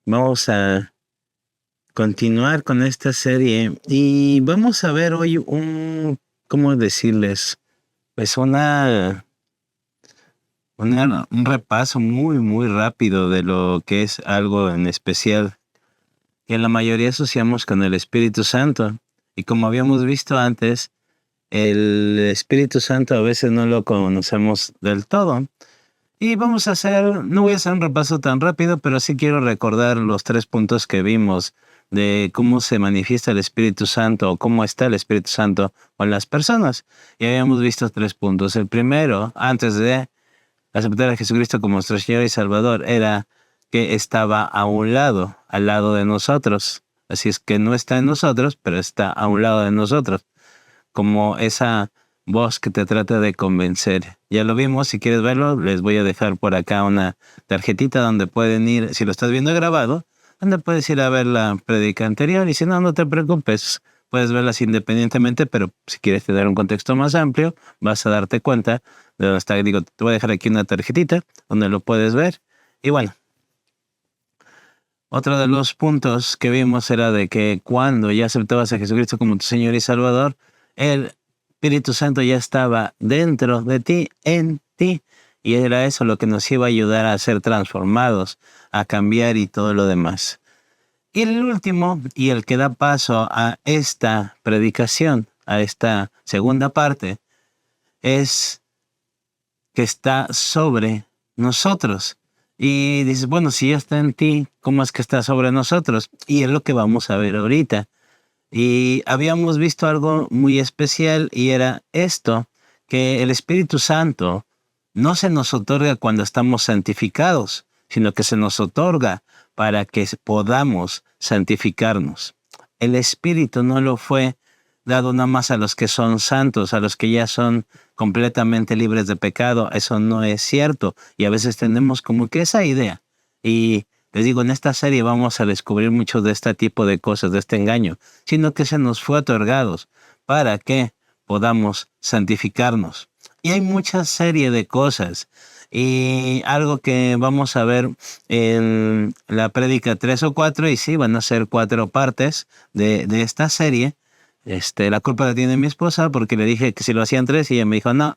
Vamos a continuar con esta serie y vamos a ver hoy ¿cómo decirles? Pues un repaso muy rápido de lo que es algo en especial que la mayoría asociamos con el Espíritu Santo. Y como habíamos visto antes, el Espíritu Santo a veces no lo conocemos del todo. Y no voy a hacer un repaso tan rápido, pero sí quiero recordar los 3 puntos que vimos de cómo se manifiesta el Espíritu Santo o cómo está el Espíritu Santo con las personas. Y habíamos visto 3 puntos. El primero, antes de aceptar a Jesucristo como nuestro Señor y Salvador, era que estaba a un lado, al lado de nosotros. Así es que no está en nosotros, pero está a un lado de nosotros, como esa voz que te trata de convencer. Ya lo vimos, si quieres verlo, les voy a dejar por acá una tarjetita donde pueden ir, si lo estás viendo grabado, donde puedes ir a ver la prédica anterior, y si no, no te preocupes, puedes verlas independientemente, pero si quieres tener un contexto más amplio, vas a darte cuenta de dónde está. Digo, te voy a dejar aquí una tarjetita donde lo puedes ver. Y bueno, otro de los puntos que vimos era de que cuando ya aceptabas a Jesucristo como tu Señor y Salvador, el Espíritu Santo ya estaba dentro de ti, en ti, y era eso lo que nos iba a ayudar a ser transformados, a cambiar y todo lo demás. Y el último, y el que da paso a esta predicación, a esta segunda parte, es que está sobre nosotros. Y dices, bueno, si ya está en ti, ¿cómo es que está sobre nosotros? Y es lo que vamos a ver ahorita. Y habíamos visto algo muy especial y era esto, que el Espíritu Santo no se nos otorga cuando estamos santificados, sino que se nos otorga para que podamos santificarnos. El Espíritu no lo fue dado nada más a los que son santos, a los que ya son completamente libres de pecado. Eso no es cierto. Y a veces tenemos como que esa idea. Y les digo, en esta serie vamos a descubrir mucho de este tipo de cosas, de este engaño, sino que se nos fue otorgados para que podamos santificarnos. Y hay mucha serie de cosas. Y algo que vamos a ver en la prédica 3 o 4, y sí, van a ser 4 partes de esta serie. La culpa la tiene mi esposa porque le dije que si lo hacían 3 y ella me dijo no.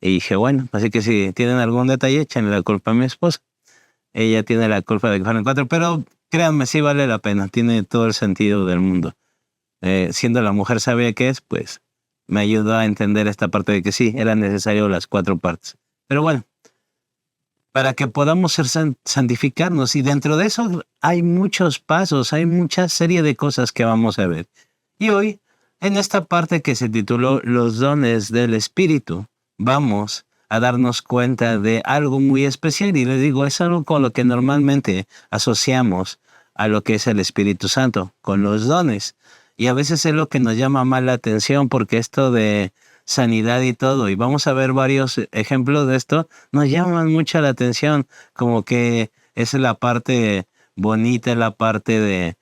Y dije, bueno, así que si tienen algún detalle, échenle la culpa a mi esposa. Ella tiene la culpa de que fueran 4, pero créanme, sí vale la pena, tiene todo el sentido del mundo. Siendo la mujer sabia que es, pues me ayudó a entender esta parte de que sí, eran necesarias las 4 partes. Pero bueno, para que podamos ser santificarnos, y dentro de eso hay muchos pasos, hay mucha serie de cosas que vamos a ver. Y hoy, en esta parte que se tituló Los dones del Espíritu, vamos a darnos cuenta de algo muy especial. Y les digo, es algo con lo que normalmente asociamos a lo que es el Espíritu Santo, con los dones. Y a veces es lo que nos llama más la atención, porque esto de sanidad y todo, y vamos a ver varios ejemplos de esto, nos llaman mucho la atención, como que es la parte bonita, la parte de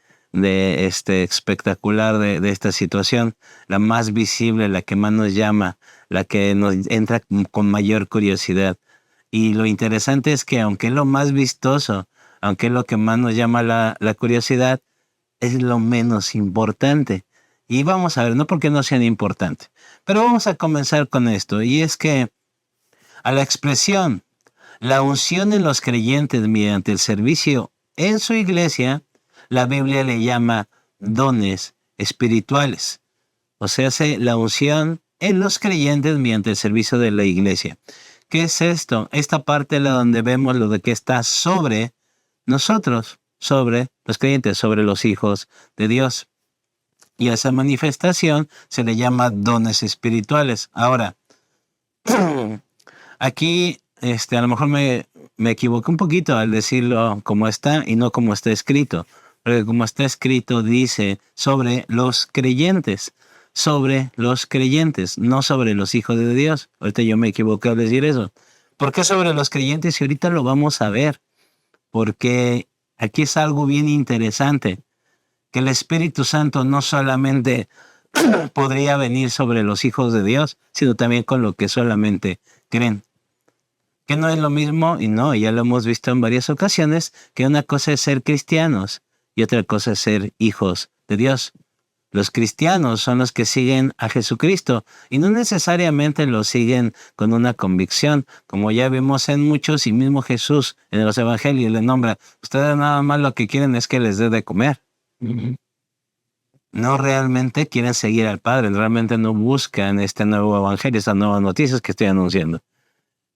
espectacular de esta situación, la más visible, la que más nos llama, la que nos entra con mayor curiosidad. Y lo interesante es que aunque es lo más vistoso, aunque es lo que más nos llama la curiosidad, es lo menos importante. Y vamos a ver, no porque no sean importantes, pero vamos a comenzar con esto, y es que a la expresión, la unción en los creyentes mediante el servicio en su iglesia, la Biblia le llama dones espirituales. O sea, la unción en los creyentes mediante el servicio de la iglesia. ¿Qué es esto? Esta parte es la donde vemos lo de que está sobre nosotros, sobre los creyentes, sobre los hijos de Dios. Y a esa manifestación se le llama dones espirituales. Ahora, aquí a lo mejor me equivoqué un poquito al decirlo como está y no como está escrito. Porque como está escrito dice sobre los creyentes, no sobre los hijos de Dios. Ahorita yo me equivoqué al decir eso. ¿Por qué sobre los creyentes? Y ahorita lo vamos a ver. Porque aquí es algo bien interesante, que el Espíritu Santo no solamente podría venir sobre los hijos de Dios, sino también con lo que solamente creen. Que no es lo mismo, y no, ya lo hemos visto en varias ocasiones, que una cosa es ser cristianos y otra cosa es ser hijos de Dios. Los cristianos son los que siguen a Jesucristo y no necesariamente lo siguen con una convicción, como ya vimos en muchos, y mismo Jesús en los evangelios le nombra, ustedes nada más lo que quieren es que les dé de comer. No realmente quieren seguir al Padre, realmente no buscan este nuevo evangelio, estas nuevas noticias que estoy anunciando.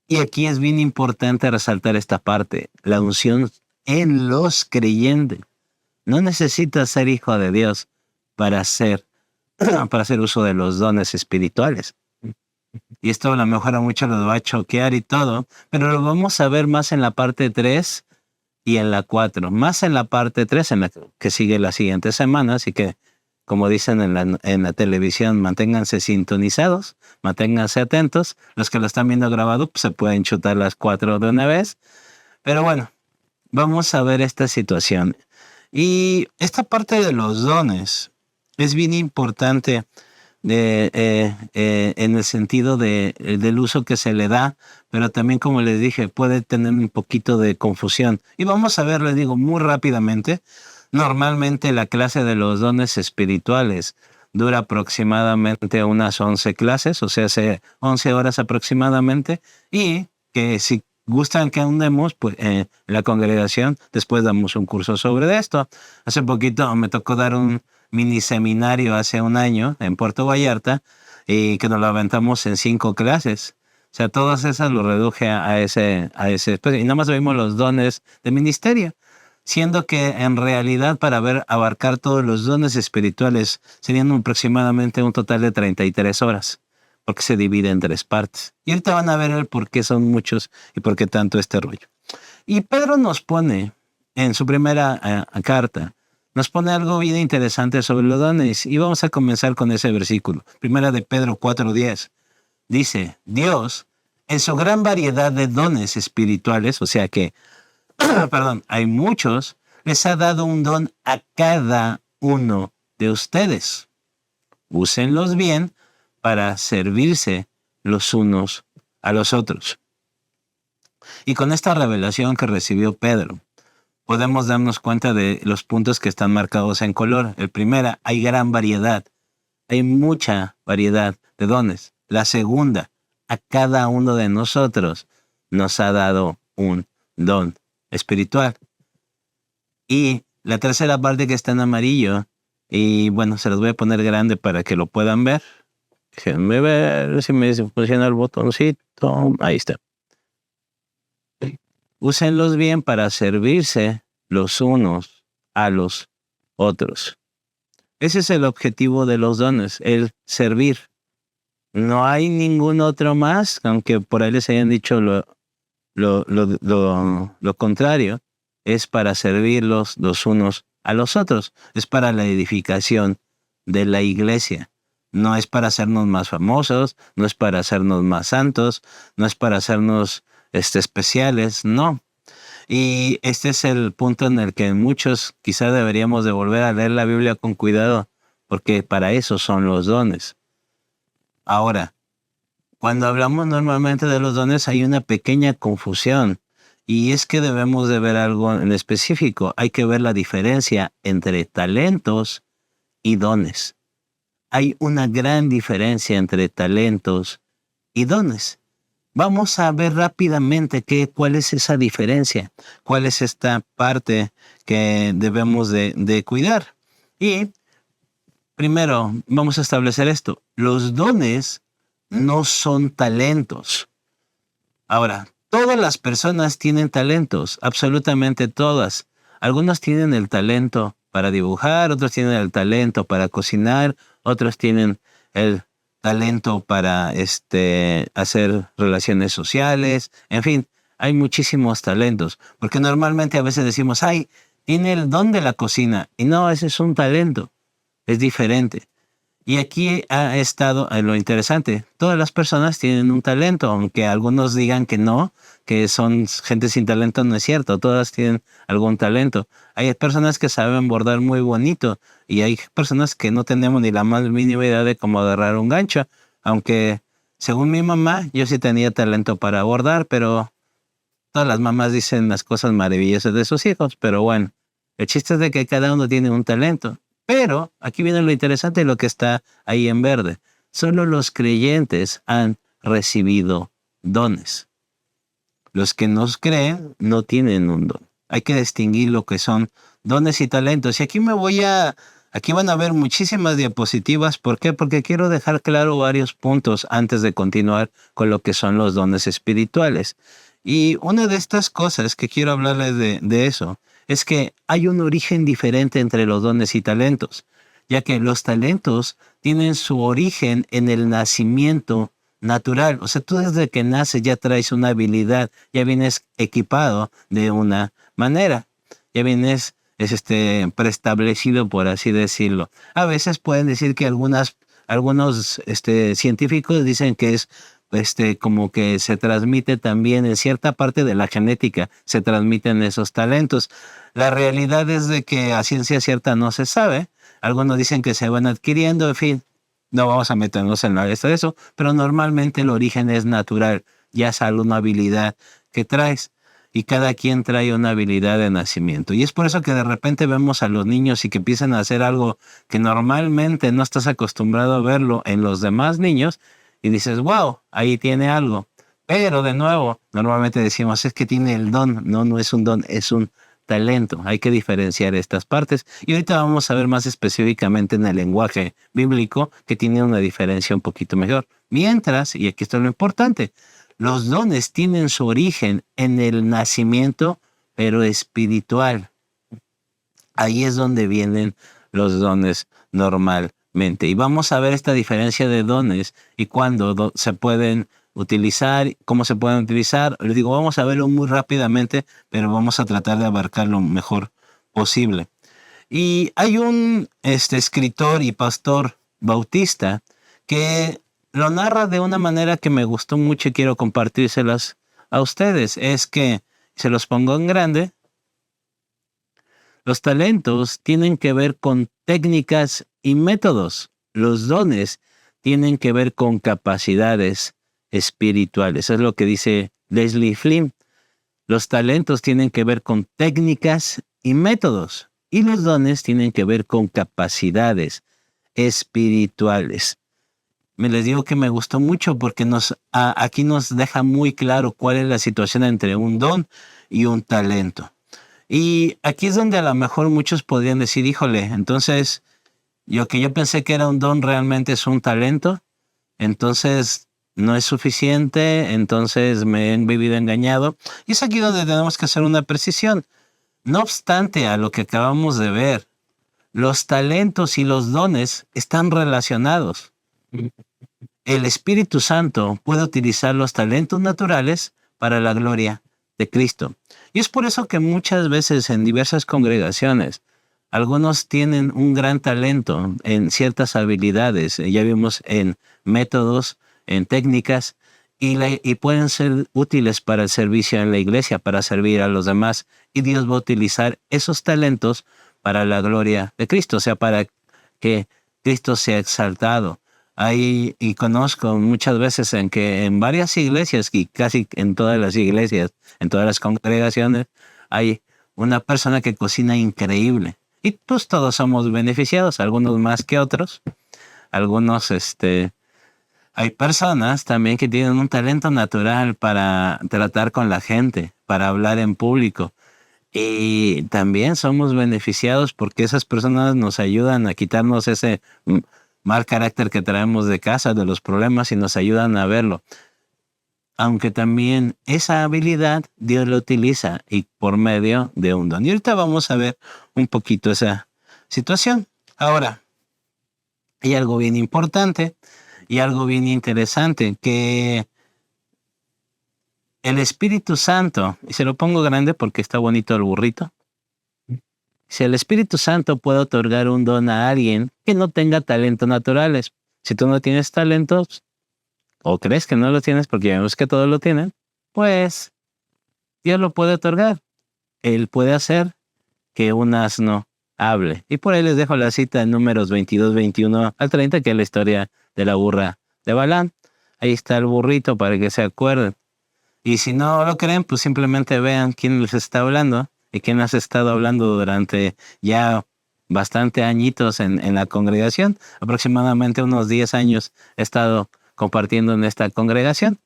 Y aquí es bien importante resaltar esta parte, la unción en los creyentes. No necesitas ser hijo de Dios para hacer uso de los dones espirituales. Y esto a lo mejor a muchos los va a choquear y todo, pero lo vamos a ver más en la parte 3 y en la 4. Más en la parte 3, en la que sigue la siguiente semana, así que, como dicen en la televisión, manténganse sintonizados, manténganse atentos. Los que lo están viendo grabado, pues se pueden chutar las 4 de una vez. Pero bueno, vamos a ver esta situación. Y esta parte de los dones es bien importante en el sentido del uso que se le da, pero también, como les dije, puede tener un poquito de confusión. Y vamos a ver, les digo, muy rápidamente. Normalmente la clase de los dones espirituales dura aproximadamente unas 11 clases, o sea, 11 horas aproximadamente, y que si gustan que andemos, pues la congregación, después damos un curso sobre esto. Hace poquito me tocó dar un mini seminario hace un año en Puerto Vallarta y que nos lo aventamos en 5 clases. O sea, todas esas lo reduje a ese y nada más vimos los dones de ministerio, siendo que en realidad para abarcar todos los dones espirituales serían aproximadamente un total de 33 horas, porque se divide en 3 partes. Y ahorita van a ver el por qué son muchos y por qué tanto este rollo. Y Pedro nos pone en su primera carta, nos pone algo bien interesante sobre los dones, y vamos a comenzar con ese versículo. Primera de Pedro 4:10. Dice, Dios, en su gran variedad de dones espirituales, o sea que, perdón, hay muchos, les ha dado un don a cada uno de ustedes. Úsenlos bien para servirse los unos a los otros. Y con esta revelación que recibió Pedro, podemos darnos cuenta de los puntos que están marcados en color. El primero, hay gran variedad. Hay mucha variedad de dones. La segunda, a cada uno de nosotros nos ha dado un don espiritual. Y la tercera parte que está en amarillo, y bueno, se los voy a poner grande para que lo puedan ver. Déjenme ver si me funciona el botoncito. Ahí está. Úsenlos bien para servirse los unos a los otros. Ese es el objetivo de los dones, el servir. No hay ningún otro más, aunque por ahí les hayan dicho lo contrario, es para servirlos los unos a los otros. Es para la edificación de la iglesia. No es para hacernos más famosos, no es para hacernos más santos, no es para hacernos especiales, no. Y este es el punto en el que muchos quizá deberíamos de volver a leer la Biblia con cuidado, porque para eso son los dones. Ahora, cuando hablamos normalmente de los dones hay una pequeña confusión, y es que debemos de ver algo en específico. Hay que ver la diferencia entre talentos y dones. Hay una gran diferencia entre talentos y dones. Vamos a ver rápidamente cuál es esa diferencia, cuál es esta parte que debemos de cuidar. Y primero vamos a establecer esto. Los dones no son talentos. Ahora, todas las personas tienen talentos, absolutamente todas. Algunos tienen el talento para dibujar, otros tienen el talento para cocinar, otros tienen el talento para hacer relaciones sociales, en fin, hay muchísimos talentos, porque normalmente a veces decimos, ay, tiene el don de la cocina, y no, ese es un talento, es diferente. Y aquí ha estado lo interesante, todas las personas tienen un talento, aunque algunos digan que no, que son gente sin talento, no es cierto, todas tienen algún talento. Hay personas que saben bordar muy bonito y hay personas que no tenemos ni la más mínima idea de cómo agarrar un gancho, aunque según mi mamá yo sí tenía talento para bordar, pero Todas las mamás dicen las cosas maravillosas de sus hijos, pero bueno, el chiste es de que cada uno tiene un talento. Pero aquí viene lo interesante, lo que está ahí en verde. Solo los creyentes han recibido dones. Los que no creen no tienen un don. Hay que distinguir lo que son dones y talentos. Y aquí van a ver muchísimas diapositivas. ¿Por qué? Porque quiero dejar claro varios puntos antes de continuar con lo que son los dones espirituales. Y una de estas cosas que quiero hablarles de eso es que hay un origen diferente entre los dones y talentos, ya que los talentos tienen su origen en el nacimiento natural. O sea, tú desde que naces ya traes una habilidad, ya vienes equipado de una manera, ya vienes preestablecido, por así decirlo. A veces pueden decir que algunos científicos dicen que es como que se transmite también en cierta parte de la genética, se transmiten esos talentos. La realidad es de que a ciencia cierta no se sabe. Algunos dicen que se van adquiriendo, en fin. No vamos a meternos en la lista de eso, pero normalmente el origen es natural, ya es alguna habilidad que traes y cada quien trae una habilidad de nacimiento. Y es por eso que de repente vemos a los niños y que empiezan a hacer algo que normalmente no estás acostumbrado a verlo en los demás niños y dices, wow, ahí tiene algo. Pero de nuevo, normalmente decimos, es que tiene el don. No, no es un don, es un talento. Hay que diferenciar estas partes. Y ahorita vamos a ver más específicamente en el lenguaje bíblico que tiene una diferencia un poquito mejor. Mientras, y aquí está lo importante, los dones tienen su origen en el nacimiento, pero espiritual. Ahí es donde vienen los dones normalmente. Y vamos a ver esta diferencia de dones y cuándo se pueden utilizar, cómo se pueden utilizar. Les digo, vamos a verlo muy rápidamente, pero vamos a tratar de abarcar lo mejor posible. Y hay un escritor y pastor bautista que lo narra de una manera que me gustó mucho y quiero compartírselas a ustedes. Es que, se los pongo en grande, los talentos tienen que ver con técnicas y métodos. Los dones tienen que ver con capacidades espirituales. Eso es lo que dice Leslie Flynn. Los talentos tienen que ver con técnicas y métodos. Y los dones tienen que ver con capacidades espirituales. Me les digo que me gustó mucho porque aquí nos deja muy claro cuál es la situación entre un don y un talento. Y aquí es donde a lo mejor muchos podrían decir, híjole, entonces yo pensé que era un don realmente es un talento, entonces no es suficiente, entonces me he vivido engañado. Y es aquí donde tenemos que hacer una precisión. No obstante a lo que acabamos de ver, los talentos y los dones están relacionados. El Espíritu Santo puede utilizar los talentos naturales para la gloria de Cristo. Y es por eso que muchas veces en diversas congregaciones, algunos tienen un gran talento en ciertas habilidades, ya vimos en métodos, en técnicas, y pueden ser útiles para el servicio en la iglesia, para servir a los demás. Y Dios va a utilizar esos talentos para la gloria de Cristo, o sea, para que Cristo sea exaltado. Y conozco muchas veces en que en varias iglesias, y casi en todas las iglesias, en todas las congregaciones, hay una persona que cocina increíble. Y pues todos somos beneficiados, algunos más que otros. Algunos, hay personas también que tienen un talento natural para tratar con la gente, para hablar en público. Y también somos beneficiados porque esas personas nos ayudan a quitarnos ese mal carácter que traemos de casa, de los problemas, y nos ayudan a verlo. Aunque también esa habilidad Dios la utiliza y por medio de un don. Y ahorita vamos a ver un poquito esa situación. Ahora, hay algo bien importante y algo bien interesante, que el Espíritu Santo, y se lo pongo grande porque está bonito el burrito, si el Espíritu Santo puede otorgar un don a alguien que no tenga talentos naturales, si tú no tienes talentos, o crees que no lo tienes porque ya vemos que todos lo tienen, pues Dios lo puede otorgar. Él puede hacer que un asno hable. Y por ahí les dejo la cita en Números 22, 21 al 30, que es la historia de la burra de Balaam. Ahí está el burrito para que se acuerden. Y si no lo creen, pues simplemente vean quién les está hablando y quién has estado hablando durante ya bastante añitos en la congregación. Aproximadamente unos 10 años he estado compartiendo en esta congregación.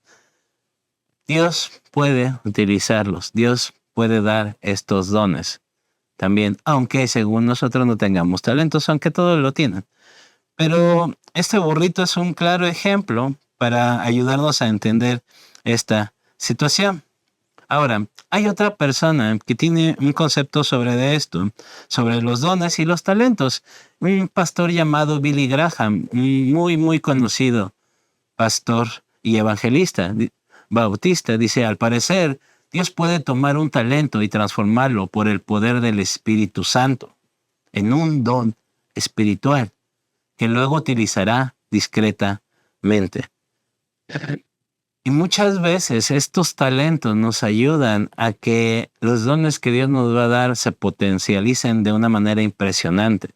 Dios puede utilizarlos. Dios puede dar estos dones también, aunque según nosotros no tengamos talentos, aunque todos lo tienen. Pero este burrito es un claro ejemplo para ayudarnos a entender esta situación. Ahora, hay otra persona que tiene un concepto sobre esto, sobre los dones y los talentos. Un pastor llamado Billy Graham, un muy conocido pastor y evangelista bautista, dice, al parecer, Dios puede tomar un talento y transformarlo por el poder del Espíritu Santo en un don espiritual que luego utilizará discretamente. Y muchas veces estos talentos nos ayudan a que los dones que Dios nos va a dar se potencialicen de una manera impresionante.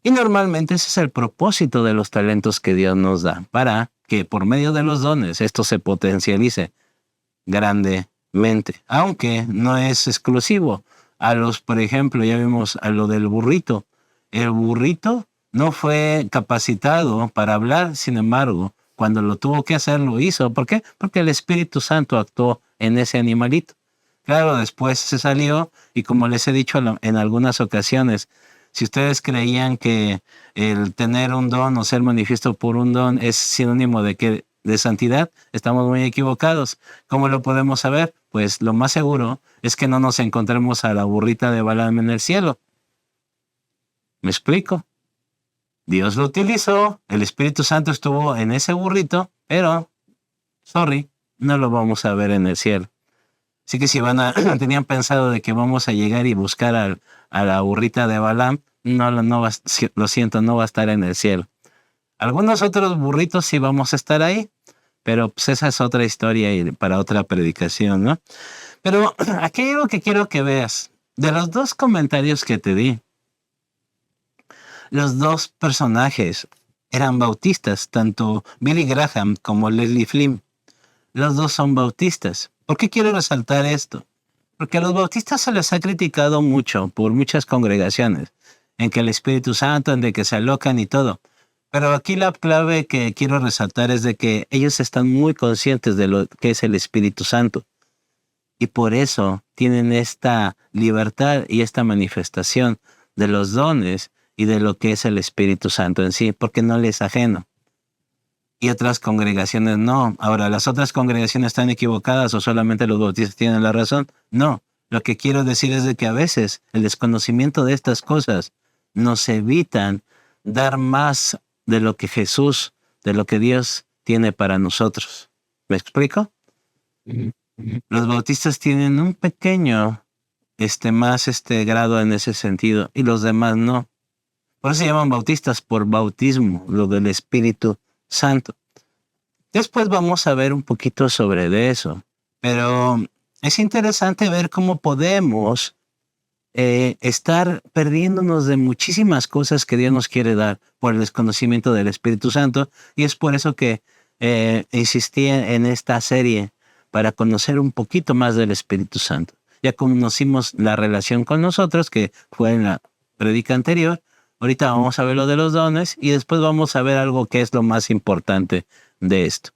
Y normalmente ese es el propósito de los talentos que Dios nos da, para que por medio de los dones esto se potencialice grandemente, aunque no es exclusivo. Por ejemplo, ya vimos a lo del burrito. El burrito no fue capacitado para hablar, sin embargo, cuando lo tuvo que hacer, lo hizo. ¿Por qué? Porque el Espíritu Santo actuó en ese animalito. Claro, después se salió y como les he dicho en algunas ocasiones, si ustedes creían que el tener un don o ser manifiesto por un don es sinónimo de santidad, estamos muy equivocados. ¿Cómo lo podemos saber? Pues lo más seguro es que no nos encontremos a la burrita de Balaam en el cielo. ¿Me explico? Dios lo utilizó, el Espíritu Santo estuvo en ese burrito, pero, no lo vamos a ver en el cielo. Así que si tenían pensado de que vamos a llegar y buscar a la burrita de Balaam, lo siento, no va a estar en el cielo. Algunos otros burritos sí vamos a estar ahí, pero pues esa es otra historia y para otra predicación, ¿no? Pero aquí hay algo que quiero que veas. De los dos comentarios que te di, los dos personajes eran bautistas, tanto Billy Graham como Leslie Flynn. Los dos son bautistas. ¿Por qué quiero resaltar esto? Porque a los bautistas se les ha criticado mucho por muchas congregaciones, en que el Espíritu Santo, en de que se alocan y todo. Pero aquí la clave que quiero resaltar es de que ellos están muy conscientes de lo que es el Espíritu Santo. Y por eso tienen esta libertad y esta manifestación de los dones y de lo que es el Espíritu Santo en sí, porque no les es ajeno. Y otras congregaciones no. Ahora, ¿las otras congregaciones están equivocadas o solamente los bautistas tienen la razón? No. Lo que quiero decir es de que a veces el desconocimiento de estas cosas nos evitan dar más de lo que Jesús, de lo que Dios tiene para nosotros. ¿Me explico? Los bautistas tienen un pequeño, más grado en ese sentido y los demás no. Por eso se llaman bautistas, por bautismo, lo del Espíritu Santo. Después vamos a ver un poquito sobre de eso, pero es interesante ver cómo podemos estar perdiéndonos de muchísimas cosas que Dios nos quiere dar por el desconocimiento del Espíritu Santo, y es por eso que insistí en esta serie para conocer un poquito más del Espíritu Santo. Ya conocimos la relación con nosotros, que fue en la predica anterior. Ahorita vamos a ver lo de los dones y después vamos a ver algo que es lo más importante de esto.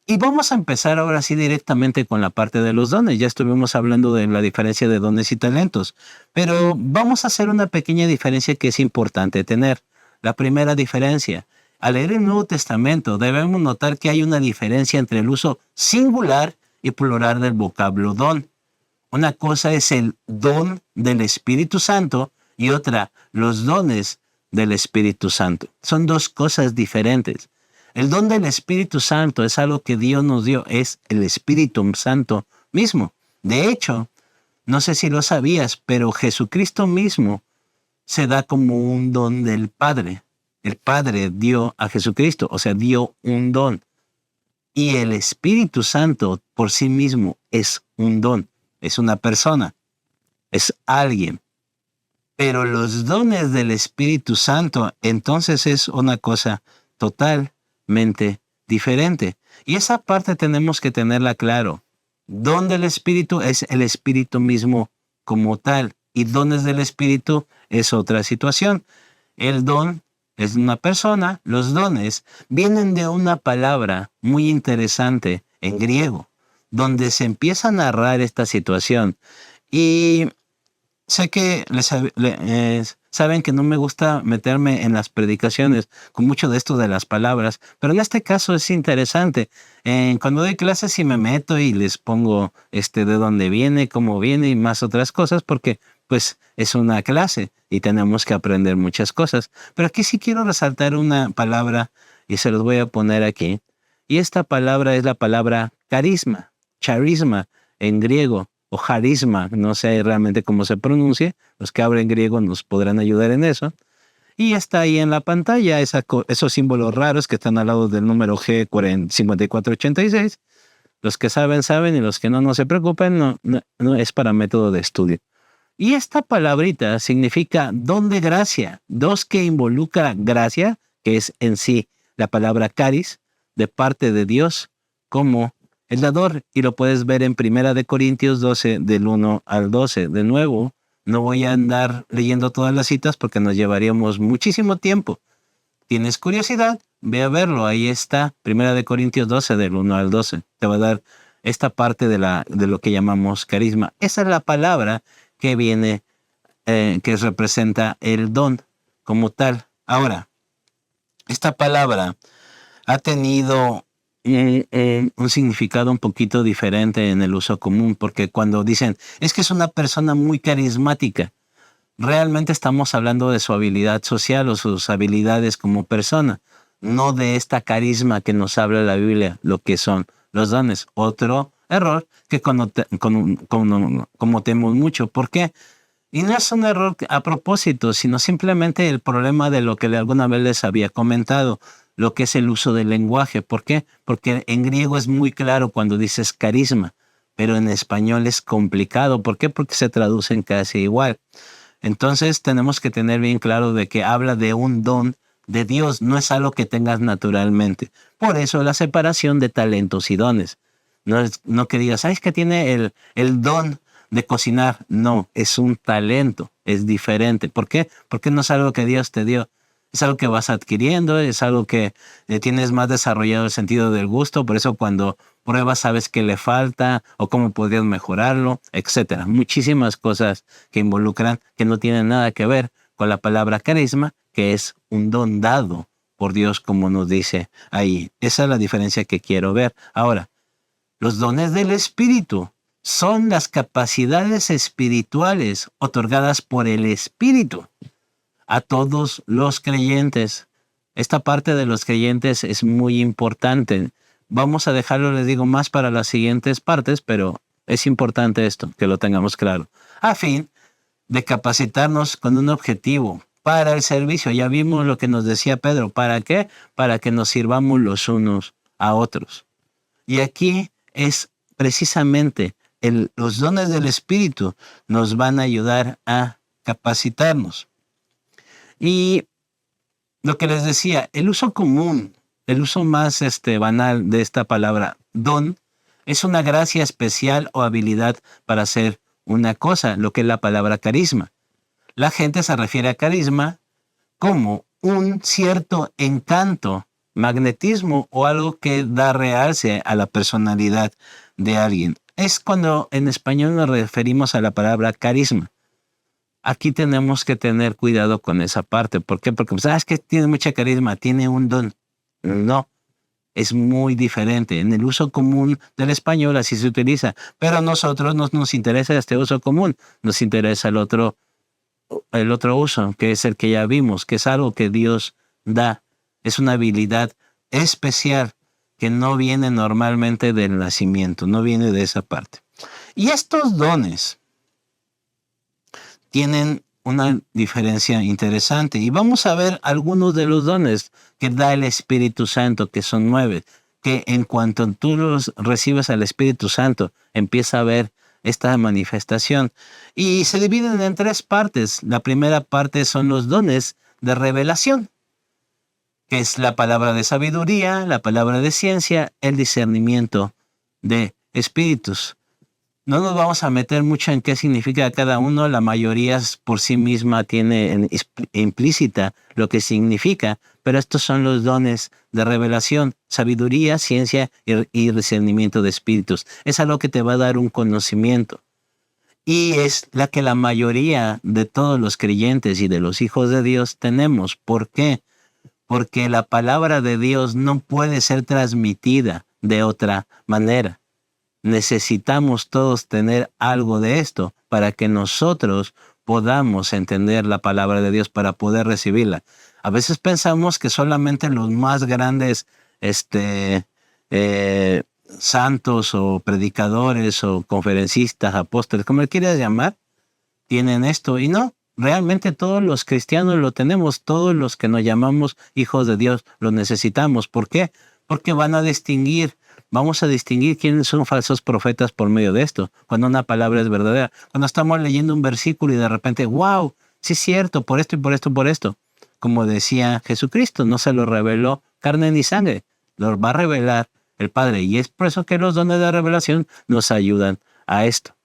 Y vamos a empezar ahora sí directamente con la parte de los dones. Ya estuvimos hablando de la diferencia de dones y talentos, pero vamos a hacer una pequeña diferencia que es importante tener. La primera diferencia, al leer el Nuevo Testamento debemos notar que hay una diferencia entre el uso singular y plural del vocablo don. Una cosa es el don del Espíritu Santo y otra, los dones del Espíritu Santo. Son dos cosas diferentes. El don del Espíritu Santo es algo que Dios nos dio, es el Espíritu Santo mismo. De hecho, no sé si lo sabías, pero Jesucristo mismo se da como un don del Padre. El Padre dio a Jesucristo, o sea, dio un don. Y el Espíritu Santo por sí mismo es un don, es una persona, es alguien. Pero los dones del Espíritu Santo, entonces es una cosa totalmente diferente. Y esa parte tenemos que tenerla claro. Don del Espíritu es el Espíritu mismo como tal, y dones del Espíritu es otra situación. El don es una persona, los dones vienen de una palabra muy interesante en griego, donde se empieza a narrar esta situación. Y sé que saben que no me gusta meterme en las predicaciones con mucho de esto de las palabras, pero en este caso es interesante. Cuando doy clases sí me meto y les pongo de dónde viene, cómo viene y más otras cosas, porque pues es una clase y tenemos que aprender muchas cosas. Pero aquí sí quiero resaltar una palabra y se los voy a poner aquí. Y esta palabra es la palabra carisma, charisma en griego o charisma, no sé realmente cómo se pronuncie, los que hablan griego nos podrán ayudar en eso. Y está ahí en la pantalla esos símbolos raros que están al lado del número G5486. Los que saben, saben, y los que no se preocupen, no es para método de estudio. Y esta palabrita significa don de gracia, dos que involucra gracia, que es en sí la palabra caris, de parte de Dios, como el dador, y lo puedes ver en 1 Corintios 12, del 1 al 12. De nuevo, no voy a andar leyendo todas las citas porque nos llevaríamos muchísimo tiempo. ¿Tienes curiosidad? Ve a verlo, ahí está, 1 Corintios 12, del 1 al 12. Te va a dar esta parte de lo que llamamos carisma. Esa es la palabra que viene, que representa el don como tal. Ahora, esta palabra ha tenido un significado un poquito diferente en el uso común, porque cuando dicen, es que es una persona muy carismática, realmente estamos hablando de su habilidad social o sus habilidades como persona, no de esta carisma que nos habla la Biblia, lo que son los dones. Otro error que cometemos mucho. ¿Por qué? Y no es un error a propósito, sino simplemente el problema de lo que alguna vez les había comentado, lo que es el uso del lenguaje. ¿Por qué? Porque en griego es muy claro cuando dices carisma, pero en español es complicado. ¿Por qué? Porque se traducen casi igual. Entonces tenemos que tener bien claro de que habla de un don de Dios, no es algo que tengas naturalmente. Por eso la separación de talentos y dones. No que digas, ¿sabes que tiene el don de cocinar? No, es un talento, es diferente. ¿Por qué? Porque no es algo que Dios te dio. Es algo que vas adquiriendo, es algo que tienes más desarrollado el sentido del gusto, por eso cuando pruebas sabes qué le falta o cómo podrías mejorarlo, etcétera. Muchísimas cosas que involucran que no tienen nada que ver con la palabra carisma, que es un don dado por Dios, como nos dice ahí. Esa es la diferencia que quiero ver. Ahora, los dones del Espíritu son las capacidades espirituales otorgadas por el Espíritu a todos los creyentes. Esta parte de los creyentes es muy importante. Vamos a dejarlo, les digo, más para las siguientes partes, pero es importante esto, que lo tengamos claro. A fin de capacitarnos con un objetivo para el servicio. Ya vimos lo que nos decía Pedro. ¿Para qué? Para que nos sirvamos los unos a otros. Y aquí es precisamente los dones del Espíritu nos van a ayudar a capacitarnos. Y lo que les decía, el uso común, el uso más banal de esta palabra, don, es una gracia especial o habilidad para hacer una cosa, lo que es la palabra carisma. La gente se refiere a carisma como un cierto encanto, magnetismo o algo que da realce a la personalidad de alguien. Es cuando en español nos referimos a la palabra carisma. Aquí tenemos que tener cuidado con esa parte. ¿Por qué? Porque sabes que tiene mucha carisma, tiene un don. No, es muy diferente. En el uso común del español así se utiliza, pero a nosotros no nos interesa este uso común, nos interesa el otro uso, que es el que ya vimos, que es algo que Dios da. Es una habilidad especial que no viene normalmente del nacimiento, no viene de esa parte. Y estos dones tienen una diferencia interesante. Y vamos a ver algunos de los dones que da el Espíritu Santo, que son 9, que en cuanto tú los recibes al Espíritu Santo, empieza a ver esta manifestación. Y se dividen en 3 partes. La primera parte son los dones de revelación, que es la palabra de sabiduría, la palabra de ciencia, el discernimiento de espíritus. No nos vamos a meter mucho en qué significa cada uno. La mayoría por sí misma tiene implícita lo que significa, pero estos son los dones de revelación, sabiduría, ciencia y discernimiento de espíritus. Es algo que te va a dar un conocimiento. Y es la que la mayoría de todos los creyentes y de los hijos de Dios tenemos. ¿Por qué? Porque la palabra de Dios no puede ser transmitida de otra manera. Necesitamos todos tener algo de esto para que nosotros podamos entender la palabra de Dios, para poder recibirla. A veces pensamos que solamente los más grandes santos o predicadores o conferencistas, apóstoles, como le quieras llamar, tienen esto. Y no, realmente todos los cristianos lo tenemos, todos los que nos llamamos hijos de Dios lo necesitamos. ¿Por qué? Porque vamos a distinguir quiénes son falsos profetas por medio de esto, cuando una palabra es verdadera. Cuando estamos leyendo un versículo y de repente, wow, sí es cierto, por esto y por esto y por esto. Como decía Jesucristo, no se lo reveló carne ni sangre, lo va a revelar el Padre. Y es por eso que los dones de revelación nos ayudan a esto.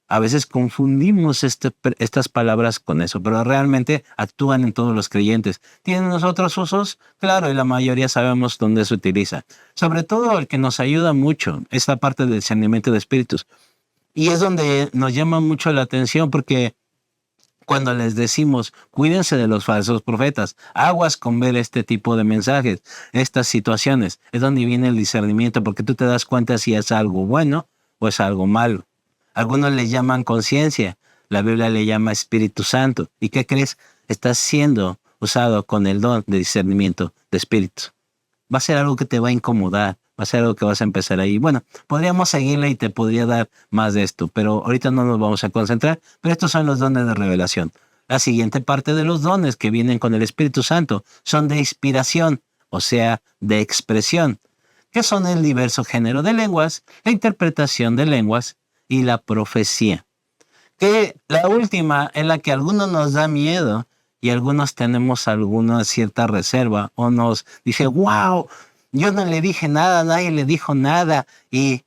A veces confundimos estas palabras con eso, pero realmente actúan en todos los creyentes. ¿Tienen otros usos? Claro, y la mayoría sabemos dónde se utiliza. Sobre todo el que nos ayuda mucho es la parte del discernimiento de espíritus. Y es donde nos llama mucho la atención, porque cuando les decimos, cuídense de los falsos profetas, aguas con ver este tipo de mensajes, estas situaciones, es donde viene el discernimiento, porque tú te das cuenta si es algo bueno o es algo malo. Algunos le llaman conciencia, la Biblia le llama Espíritu Santo. ¿Y qué crees? Estás siendo usado con el don de discernimiento de espíritus. Va a ser algo que te va a incomodar, va a ser algo que vas a empezar ahí. Bueno, podríamos seguirle y te podría dar más de esto, pero ahorita no nos vamos a concentrar. Pero estos son los dones de revelación. La siguiente parte de los dones que vienen con el Espíritu Santo son de inspiración, o sea, de expresión, que son el diverso género de lenguas, la interpretación de lenguas y la profecía. Que la última es la que a algunos nos da miedo y algunos tenemos alguna cierta reserva, o nos dice, wow, yo no le dije nada, nadie le dijo nada y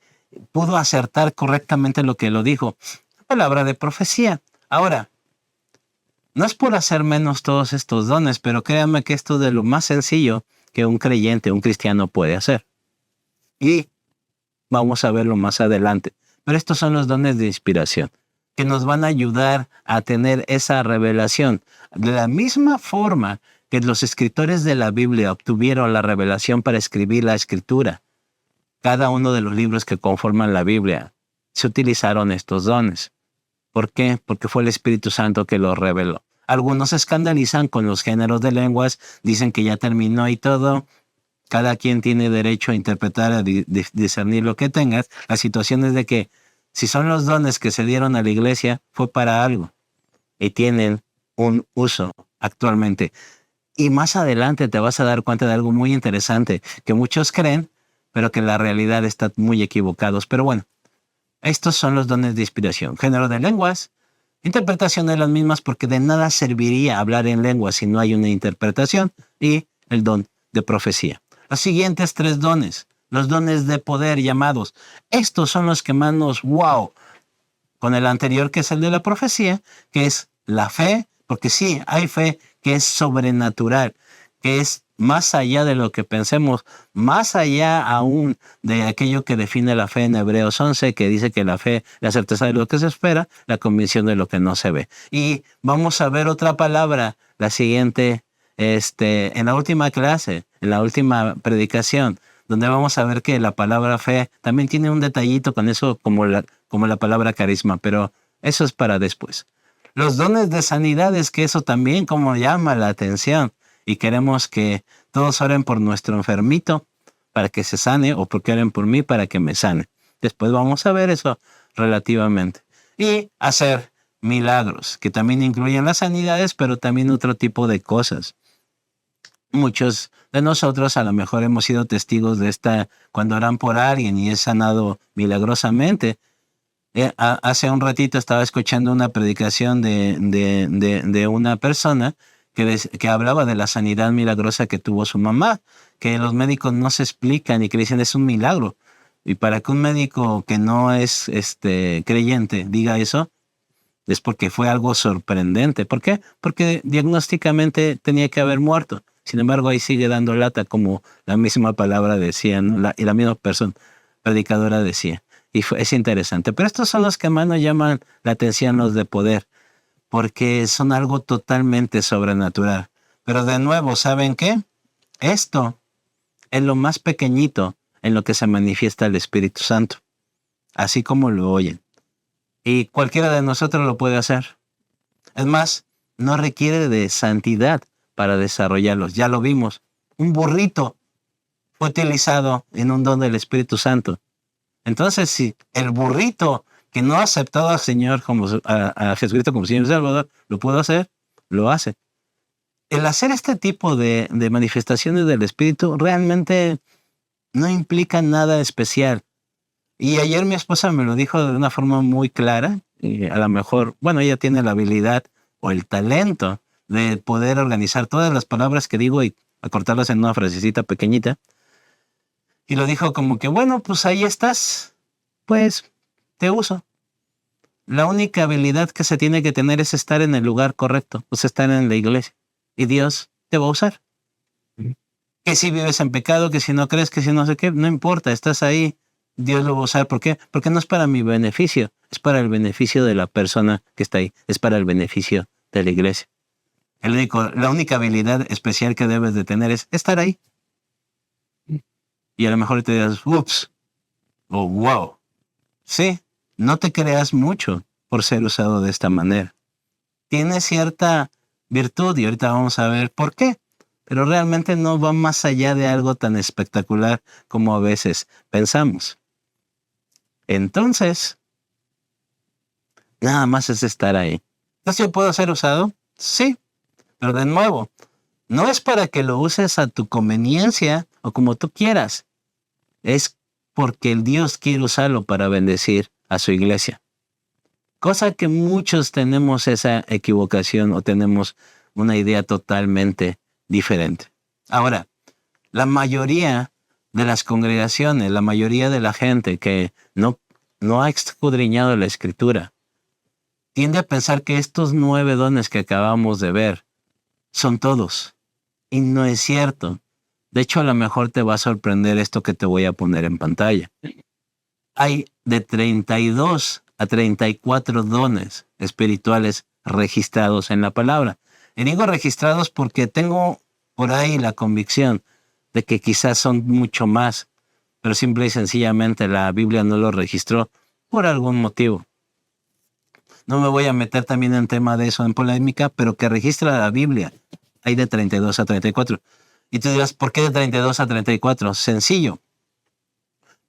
pudo acertar correctamente lo que lo dijo. Palabra de profecía. Ahora, no es por hacer menos todos estos dones, pero créanme que esto es de lo más sencillo que un creyente, un cristiano puede hacer. Y vamos a verlo más adelante. Pero estos son los dones de inspiración, que nos van a ayudar a tener esa revelación. De la misma forma que los escritores de la Biblia obtuvieron la revelación para escribir la escritura, cada uno de los libros que conforman la Biblia, se utilizaron estos dones. ¿Por qué? Porque fue el Espíritu Santo que los reveló. Algunos se escandalizan con los géneros de lenguas, dicen que ya terminó y todo. Cada quien tiene derecho a interpretar, a discernir lo que tengas. La situación es de que si son los dones que se dieron a la iglesia, fue para algo y tienen un uso actualmente. Y más adelante te vas a dar cuenta de algo muy interesante que muchos creen, pero que en la realidad están muy equivocados. Pero bueno, estos son los dones de inspiración. Género de lenguas, interpretación de las mismas, porque de nada serviría hablar en lenguas si no hay una interpretación, y el don de profecía. Los siguientes tres dones, los dones de poder llamados, estos son los que más nos wow, con el anterior que es el de la profecía, que es la fe, porque sí, hay fe que es sobrenatural, que es más allá de lo que pensemos, más allá aún de aquello que define la fe en Hebreos 11, que dice que la fe, la certeza de lo que se espera, la convicción de lo que no se ve. Y vamos a ver otra palabra, la siguiente, en la última clase, en la última predicación, donde vamos a ver que la palabra fe también tiene un detallito con eso, como la palabra carisma, pero eso es para después. Los dones de sanidades, que eso también como llama la atención, y queremos que todos oren por nuestro enfermito para que se sane, o porque oren por mí para que me sane. Después vamos a ver eso relativamente. Y hacer milagros, que también incluyen las sanidades, pero también otro tipo de cosas. Muchos de nosotros a lo mejor hemos sido testigos de cuando oran por alguien y es sanado milagrosamente. Hace un ratito estaba escuchando una predicación de una persona que hablaba de la sanidad milagrosa que tuvo su mamá, que los médicos no se explican y que dicen es un milagro. Y para que un médico que no es creyente diga eso, es porque fue algo sorprendente. ¿Por qué? Porque diagnósticamente tenía que haber muerto. Sin embargo, ahí sigue dando lata, como la misma palabra decía, ¿no? Y la misma persona predicadora decía. Es interesante. Pero estos son los que más nos llaman la atención, los de poder, porque son algo totalmente sobrenatural. Pero de nuevo, ¿saben qué? Esto es lo más pequeñito en lo que se manifiesta el Espíritu Santo, así como lo oyen. Y cualquiera de nosotros lo puede hacer. Es más, no requiere de santidad para desarrollarlos. Ya lo vimos. Un burrito fue utilizado en un don del Espíritu Santo. Entonces, si el burrito que no ha aceptado al Señor a Jesucristo como Señor y Salvador, lo pudo hacer, lo hace. El hacer este tipo de manifestaciones del Espíritu realmente no implica nada especial. Y ayer mi esposa me lo dijo de una forma muy clara, y a lo mejor, bueno, ella tiene la habilidad o el talento de poder organizar todas las palabras que digo y acortarlas en una frasecita pequeñita. Y lo dijo como que, bueno, pues ahí estás, pues te uso. La única habilidad que se tiene que tener es estar en el lugar correcto, pues estar en la iglesia. Y Dios te va a usar. Que si vives en pecado, que si no crees, que si no sé qué, no importa, estás ahí. Dios lo va a usar. ¿Por qué? Porque no es para mi beneficio, es para el beneficio de la persona que está ahí, es para el beneficio de la iglesia. La única habilidad especial que debes de tener es estar ahí. Y a lo mejor te dirás, ups, o wow. Sí, no te creas mucho por ser usado de esta manera. Tiene cierta virtud y ahorita vamos a ver por qué. Pero realmente no va más allá de algo tan espectacular como a veces pensamos. Entonces, nada más es estar ahí. ¿Entonces yo puedo ser usado? Sí, pero de nuevo, no es para que lo uses a tu conveniencia o como tú quieras. Es porque el Dios quiere usarlo para bendecir a su iglesia. Cosa que muchos tenemos esa equivocación o tenemos una idea totalmente diferente. Ahora, la mayoría de las congregaciones, la mayoría de la gente que no ha escudriñado la Escritura, tiende a pensar que estos 9 dones que acabamos de ver son todos. Y no es cierto. De hecho, a lo mejor te va a sorprender esto que te voy a poner en pantalla. Hay de 32 a 34 dones espirituales registrados en la palabra. Y digo registrados porque tengo por ahí la convicción de que quizás son mucho más, pero simple y sencillamente la Biblia no lo registró por algún motivo. No me voy a meter también en tema de eso en polémica, pero que registra la Biblia. Hay de 32 a 34. Y tú dirás, ¿por qué de 32 a 34? Sencillo.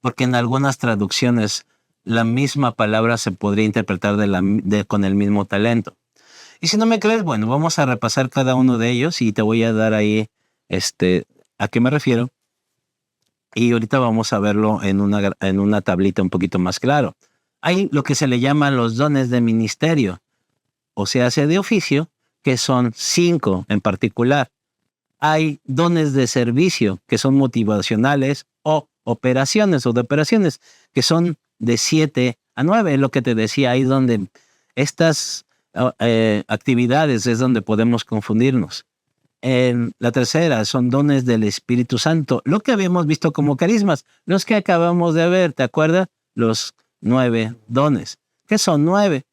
Porque en algunas traducciones la misma palabra se podría interpretar con el mismo talento. Y si no me crees, bueno, vamos a repasar cada uno de ellos y te voy a dar ahí a qué me refiero. Y ahorita vamos a verlo en una tablita un poquito más claro. Hay lo que se le llama los dones de ministerio, o sea, de oficio, que son 5 en particular. Hay dones de servicio, que son motivacionales, o operaciones o de operaciones, que son de 7 a 9. Lo que te decía, ahí donde estas actividades es donde podemos confundirnos. En la tercera son dones del Espíritu Santo, lo que habíamos visto como carismas, los que acabamos de ver, ¿te acuerdas? Los 9 dones, que son 9.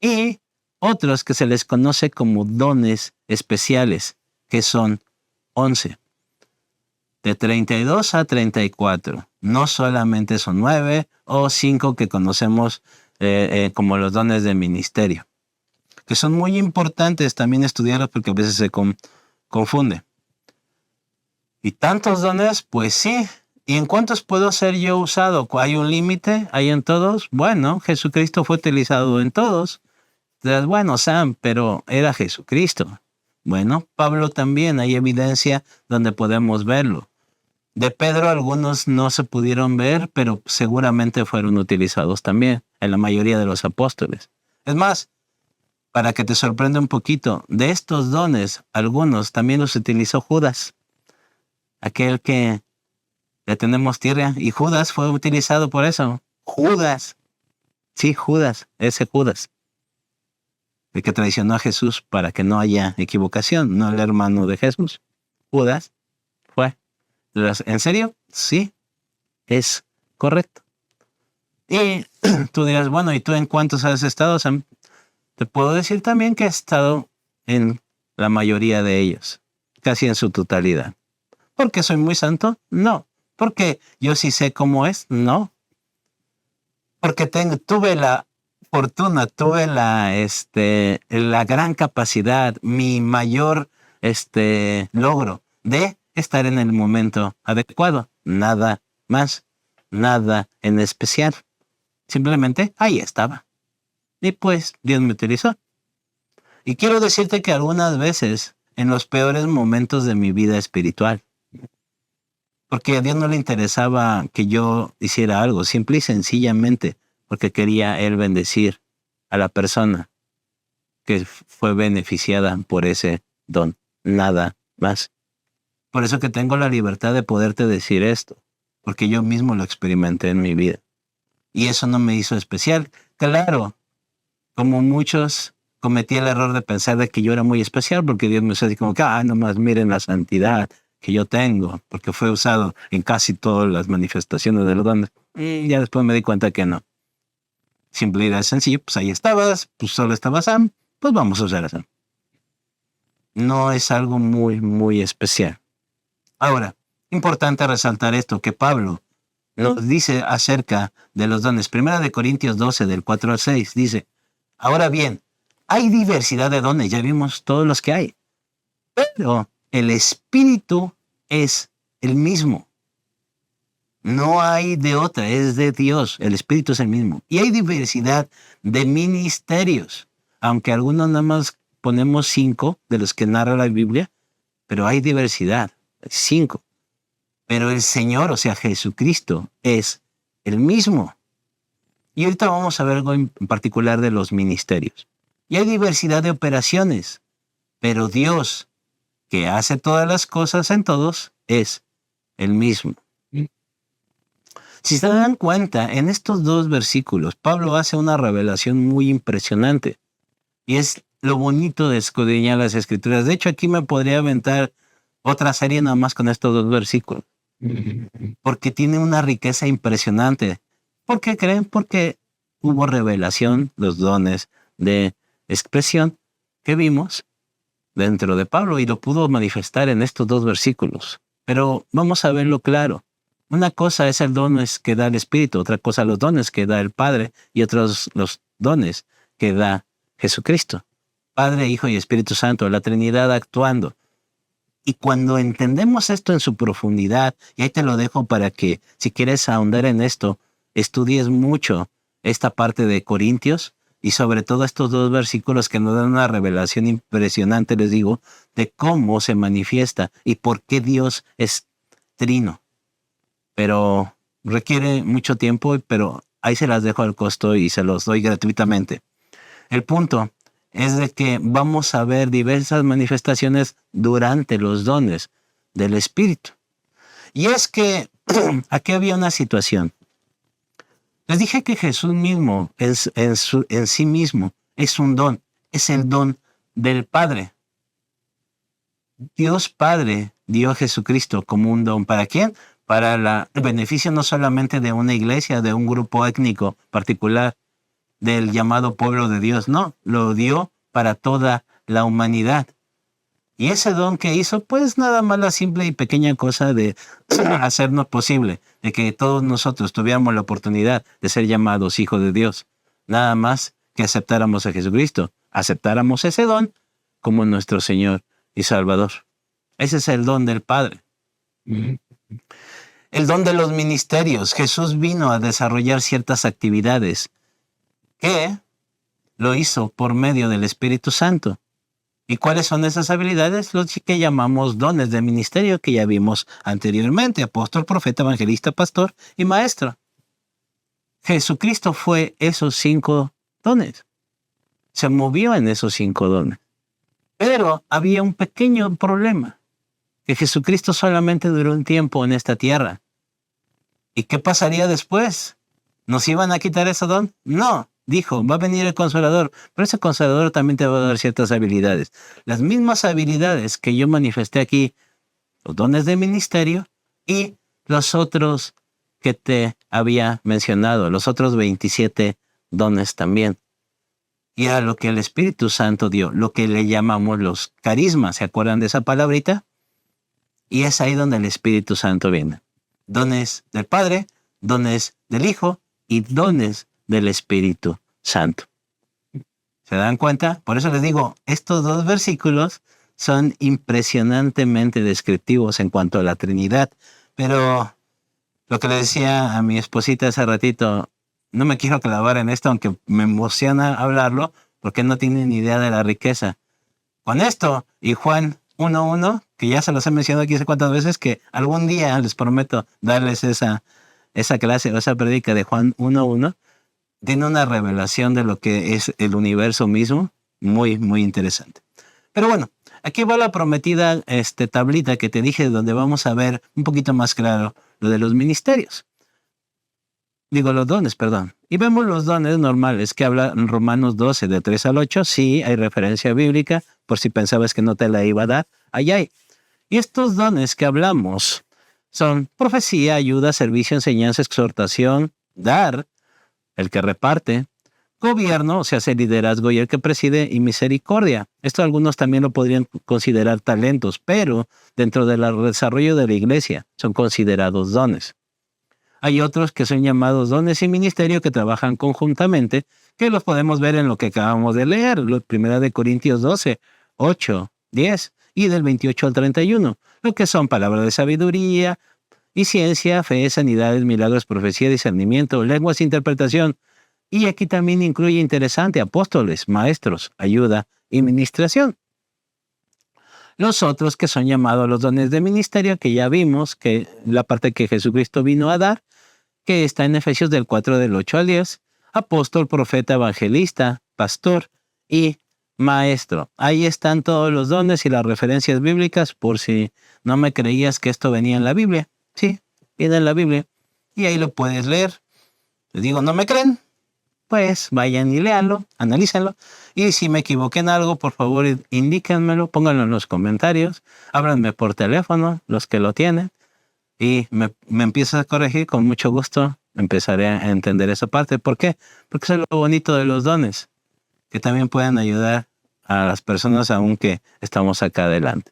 Y otros que se les conoce como dones especiales, que son 11. De 32 a 34. No solamente son 9 o 5 que conocemos como los dones de ministerio, que son muy importantes también estudiarlos porque a veces se confunde. ¿Y tantos dones? Pues sí. ¿Y en cuántos puedo ser yo usado? ¿Hay un límite? ¿Hay en todos? Bueno, Jesucristo fue utilizado en todos. Entonces, bueno, Sam, pero era Jesucristo. Bueno, Pablo también, hay evidencia donde podemos verlo. De Pedro algunos no se pudieron ver, pero seguramente fueron utilizados también en la mayoría de los apóstoles. Es más, para que te sorprenda un poquito, de estos dones, algunos también los utilizó Judas, aquel que le tenemos tirria. Y Judas fue utilizado por eso. Judas. Sí, Judas. Ese Judas. El que traicionó a Jesús para que no haya equivocación. No el hermano de Jesús. Judas fue. ¿En serio? Sí. Es correcto. Y tú dirás, bueno, ¿y tú en cuántos has estado, Sam? Te puedo decir también que he estado en la mayoría de ellos. Casi en su totalidad. ¿Por qué soy muy santo? No. ¿Porque yo sí sé cómo es? No. Porque tuve la fortuna, tuve la gran capacidad, mi mayor logro de estar en el momento adecuado. Nada más, nada en especial. Simplemente ahí estaba. Y pues Dios me utilizó. Y quiero decirte que algunas veces, en los peores momentos de mi vida espiritual, porque a Dios no le interesaba que yo hiciera algo, simple y sencillamente porque quería Él bendecir a la persona que fue beneficiada por ese don. Nada más. Por eso que tengo la libertad de poderte decir esto, porque yo mismo lo experimenté en mi vida. Y eso no me hizo especial. Claro, como muchos, cometí el error de pensar de que yo era muy especial, porque Dios me hizo así como que, nomás miren la santidad que yo tengo, porque fue usado en casi todas las manifestaciones de los dones. Y ya después me di cuenta que no. Simple y sencillo, pues ahí estabas, pues solo estaba Sam, pues vamos a usar a Sam. No es algo muy, muy especial. Ahora, importante resaltar esto, que Pablo nos dice acerca de los dones. Primera de Corintios 12, del 4 al 6, dice, ahora bien, hay diversidad de dones, ya vimos todos los que hay, pero el Espíritu es el mismo. No hay de otra, es de Dios, el Espíritu es el mismo. Y hay diversidad de ministerios, aunque algunos nada más ponemos 5 de los que narra la Biblia, pero hay diversidad, 5. Pero el Señor, o sea, Jesucristo, es el mismo. Y ahorita vamos a ver algo en particular de los ministerios. Y hay diversidad de operaciones, pero Dios, que hace todas las cosas en todos, es el mismo. Si se dan cuenta, en estos 2 versículos, Pablo hace una revelación muy impresionante. Y es lo bonito de escudriñar las Escrituras. De hecho, aquí me podría aventar otra serie nada más con estos 2 versículos. Porque tiene una riqueza impresionante. ¿Por qué creen? Porque hubo revelación, los dones de expresión que vimos dentro de Pablo y lo pudo manifestar en estos 2 versículos. Pero vamos a verlo claro. Una cosa es el don que da el Espíritu, otra cosa los dones que da el Padre y otros los dones que da Jesucristo. Padre, Hijo y Espíritu Santo, la Trinidad actuando. Y cuando entendemos esto en su profundidad, y ahí te lo dejo para que, si quieres ahondar en esto, estudies mucho esta parte de Corintios y sobre todo estos 2 versículos que nos dan una revelación impresionante, les digo, de cómo se manifiesta y por qué Dios es trino. Pero requiere mucho tiempo, pero ahí se las dejo al costo y se los doy gratuitamente. El punto es de que vamos a ver diversas manifestaciones durante los dones del Espíritu. Y es que aquí había una situación. Les dije que Jesús mismo, en sí mismo, es un don. Es el don del Padre. Dios Padre dio a Jesucristo como un don. ¿Para quién? Para el beneficio no solamente de una iglesia, de un grupo étnico particular, del llamado pueblo de Dios. No, lo dio para toda la humanidad. Y ese don que hizo, pues nada más la simple y pequeña cosa de hacernos posible, de que todos nosotros tuviéramos la oportunidad de ser llamados hijos de Dios. Nada más que aceptáramos a Jesucristo, aceptáramos ese don como nuestro Señor y Salvador. Ese es el don del Padre. El don de los ministerios. Jesús vino a desarrollar ciertas actividades que lo hizo por medio del Espíritu Santo. ¿Y cuáles son esas habilidades? Los que llamamos dones de ministerio que ya vimos anteriormente: apóstol, profeta, evangelista, pastor y maestro. Jesucristo fue esos 5 dones. Se movió en esos 5 dones. Pero había un pequeño problema, que Jesucristo solamente duró un tiempo en esta tierra. ¿Y qué pasaría después? ¿Nos iban a quitar ese don? No, dijo, va a venir el Consolador, pero ese Consolador también te va a dar ciertas habilidades. Las mismas habilidades que yo manifesté aquí, los dones de ministerio y los otros que te había mencionado, los otros 27 dones también. Y era lo que el Espíritu Santo dio, lo que le llamamos los carismas. ¿Se acuerdan de esa palabrita? Y es ahí donde el Espíritu Santo viene. Dones del Padre, dones del Hijo y dones del Espíritu Santo. ¿Se dan cuenta? Por eso les digo, estos dos versículos son impresionantemente descriptivos en cuanto a la Trinidad. Pero lo que le decía a mi esposita hace ratito, no me quiero clavar en esto, aunque me emociona hablarlo, porque no tienen ni idea de la riqueza. Con esto y Juan 1:1, que ya se los he mencionado aquí hace cuántas veces, que algún día les prometo darles esa clase o esa predica de Juan 1:1, tiene una revelación de lo que es el universo mismo, muy, muy interesante. Pero bueno, aquí va la prometida tablita que te dije, donde vamos a ver un poquito más claro lo de los ministerios. Digo, los dones, perdón. Y vemos los dones normales que habla en Romanos 12, de 3 al 8. Sí, hay referencia bíblica, por si pensabas que no te la iba a dar. Ahí hay. Y estos dones que hablamos son profecía, ayuda, servicio, enseñanza, exhortación, dar, el que reparte, gobierno, o sea, hace liderazgo y el que preside, y misericordia. Esto algunos también lo podrían considerar talentos, pero dentro del desarrollo de la iglesia son considerados dones. Hay otros que son llamados dones y ministerio que trabajan conjuntamente, que los podemos ver en lo que acabamos de leer, 1 de Corintios 12, 8, 10 y del 28 al 31, lo que son palabras de sabiduría y ciencia, fe, sanidades, milagros, profecía, discernimiento, lenguas, interpretación. Y aquí también incluye interesante apóstoles, maestros, ayuda y ministración. Los otros que son llamados los dones de ministerio, que ya vimos que la parte que Jesucristo vino a dar, que está en Efesios del 4 del 8 al 10, apóstol, profeta, evangelista, pastor y maestro. Ahí están todos los dones y las referencias bíblicas por si no me creías que esto venía en la Biblia. Sí, viene en la Biblia y ahí lo puedes leer. Les digo, ¿no me creen? Pues vayan y léanlo, analícenlo. Y si me equivoqué en algo, por favor, indíquenmelo, pónganlo en los comentarios, háblenme por teléfono, los que lo tienen, y me empiezas a corregir, con mucho gusto empezaré a entender esa parte. ¿Por qué? Porque eso es lo bonito de los dones, que también pueden ayudar a las personas aunque estamos acá adelante.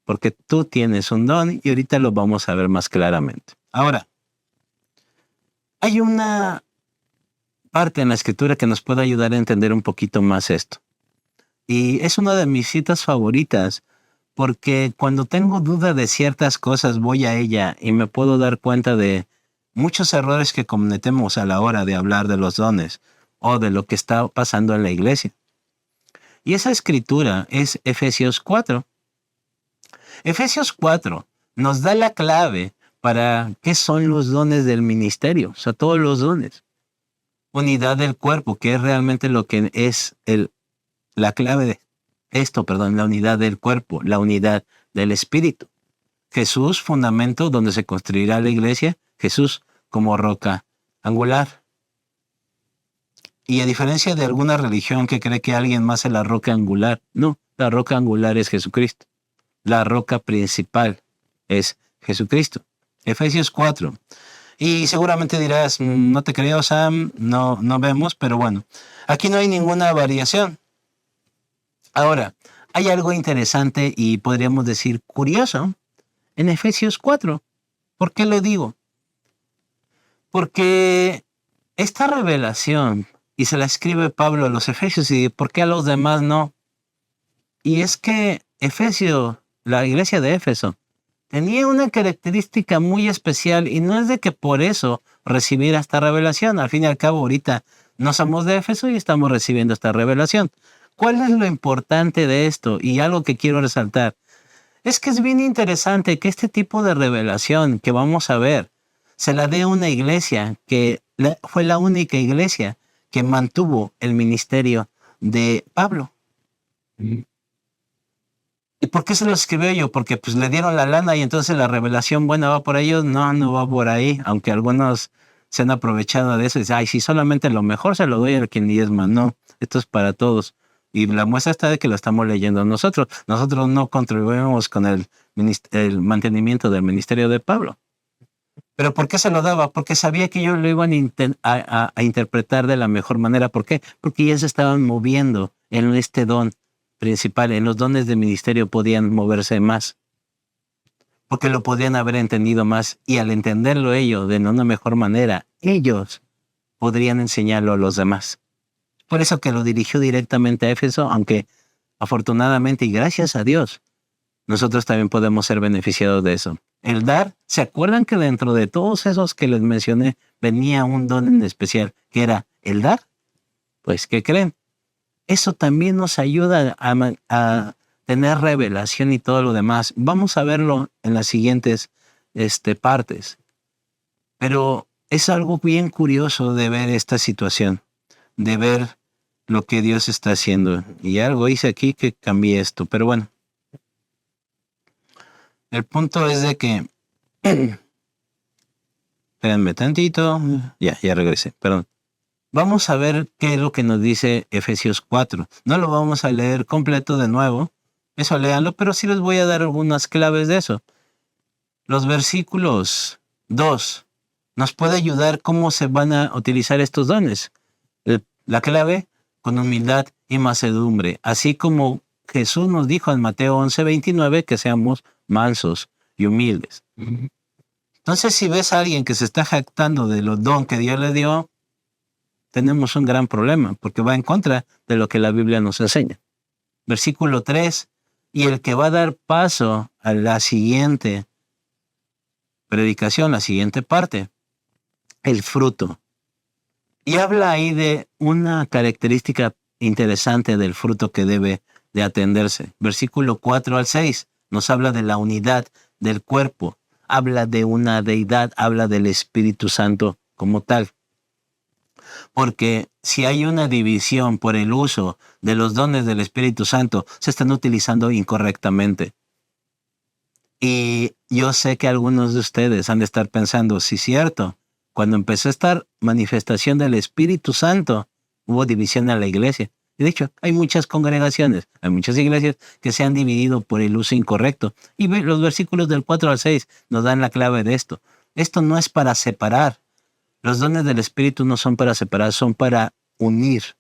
Porque tú tienes un don y ahorita lo vamos a ver más claramente. Ahora, hay una parte en la escritura que nos puede ayudar a entender un poquito más esto. Y es una de mis citas favoritas, porque cuando tengo duda de ciertas cosas voy a ella y me puedo dar cuenta de muchos errores que cometemos a la hora de hablar de los dones o de lo que está pasando en la iglesia. Y esa escritura es Efesios 4. Efesios 4 nos da la clave para qué son los dones del ministerio, o sea, todos los dones. Unidad del cuerpo, que es realmente lo que es la clave de esto, la unidad del cuerpo, la unidad del espíritu. Jesús, fundamento donde se construirá la iglesia, Jesús como roca angular. Y a diferencia de alguna religión que cree que alguien más es la roca angular, no, la roca angular es Jesucristo. La roca principal es Jesucristo. Efesios 4. Y seguramente dirás, no te creo, Sam, no vemos, pero bueno, aquí no hay ninguna variación. Ahora, hay algo interesante y podríamos decir curioso en Efesios 4. ¿Por qué lo digo? Porque esta revelación, y se la escribe Pablo a los Efesios, y ¿por qué a los demás no? Y es que la iglesia de Éfeso, tenía una característica muy especial y no es de que por eso recibiera esta revelación. Al fin y al cabo, ahorita no somos de Éfeso y estamos recibiendo esta revelación. ¿Cuál es lo importante de esto? Y algo que quiero resaltar es que es bien interesante que este tipo de revelación que vamos a ver se la dé a una iglesia que fue la única iglesia que mantuvo el ministerio de Pablo. ¿Y por qué se los escribió yo? Porque pues le dieron la lana y entonces la revelación buena va por ellos. No, no va por ahí, aunque algunos se han aprovechado de eso y dicen, ay, si solamente lo mejor se lo doy al que diezma. No, esto es para todos. Y la muestra está de que lo estamos leyendo nosotros. Nosotros no contribuimos con el mantenimiento del ministerio de Pablo. ¿Pero por qué se lo daba? Porque sabía que ellos lo iban a interpretar de la mejor manera. ¿Por qué? Porque ya se estaban moviendo en este don principal. En los dones de ministerio podían moverse más. Porque lo podían haber entendido más. Y al entenderlo ellos de una mejor manera, ellos podrían enseñarlo a los demás. Por eso que lo dirigió directamente a Éfeso, aunque afortunadamente y gracias a Dios, nosotros también podemos ser beneficiados de eso. El dar, ¿se acuerdan que dentro de todos esos que les mencioné venía un don en especial, que era el dar? Pues, ¿qué creen? Eso también nos ayuda a tener revelación y todo lo demás. Vamos a verlo en las siguientes partes. Pero es algo bien curioso de ver esta situación, de ver lo que Dios está haciendo. Y algo hice aquí que cambié esto, pero bueno. El punto es de que... Espérenme tantito. Ya regresé, perdón. Vamos a ver qué es lo que nos dice Efesios 4. No lo vamos a leer completo de nuevo. Eso léanlo, pero sí les voy a dar algunas claves de eso. Los versículos 2 nos puede ayudar cómo se van a utilizar estos dones. La clave, con humildad y mansedumbre. Así como Jesús nos dijo en Mateo 11:29 que seamos mansos y humildes. Entonces, si ves a alguien que se está jactando de los dones que Dios le dio, tenemos un gran problema, porque va en contra de lo que la Biblia nos enseña. Versículo 3, y el que va a dar paso a la siguiente predicación, la siguiente parte, el fruto. Y habla ahí de una característica interesante del fruto que debe de atenderse. Versículo 4 al 6 nos habla de la unidad del cuerpo, habla de una deidad, habla del Espíritu Santo como tal. Porque si hay una división por el uso de los dones del Espíritu Santo, se están utilizando incorrectamente. Y yo sé que algunos de ustedes han de estar pensando, sí, cierto, cuando empezó esta manifestación del Espíritu Santo, hubo división en la iglesia. De hecho, hay muchas congregaciones, hay muchas iglesias que se han dividido por el uso incorrecto. Y los versículos del 4 al 6 nos dan la clave de esto. Esto no es para separar. Los dones del Espíritu no son para separar, son para unir.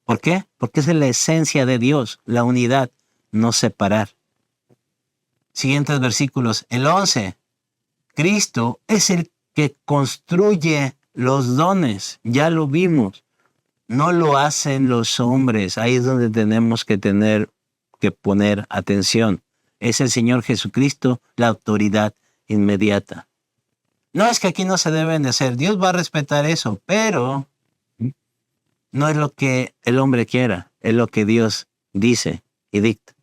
¿Por qué? Porque es la esencia de Dios, la unidad, no separar. Siguientes versículos. El 11. Cristo es el que construye los dones. Ya lo vimos. No lo hacen los hombres. Ahí es donde tenemos que poner atención. Es el Señor Jesucristo la autoridad inmediata. No es que aquí no se deben de hacer. Dios va a respetar eso, pero no es lo que el hombre quiera. Es lo que Dios dice y dicta.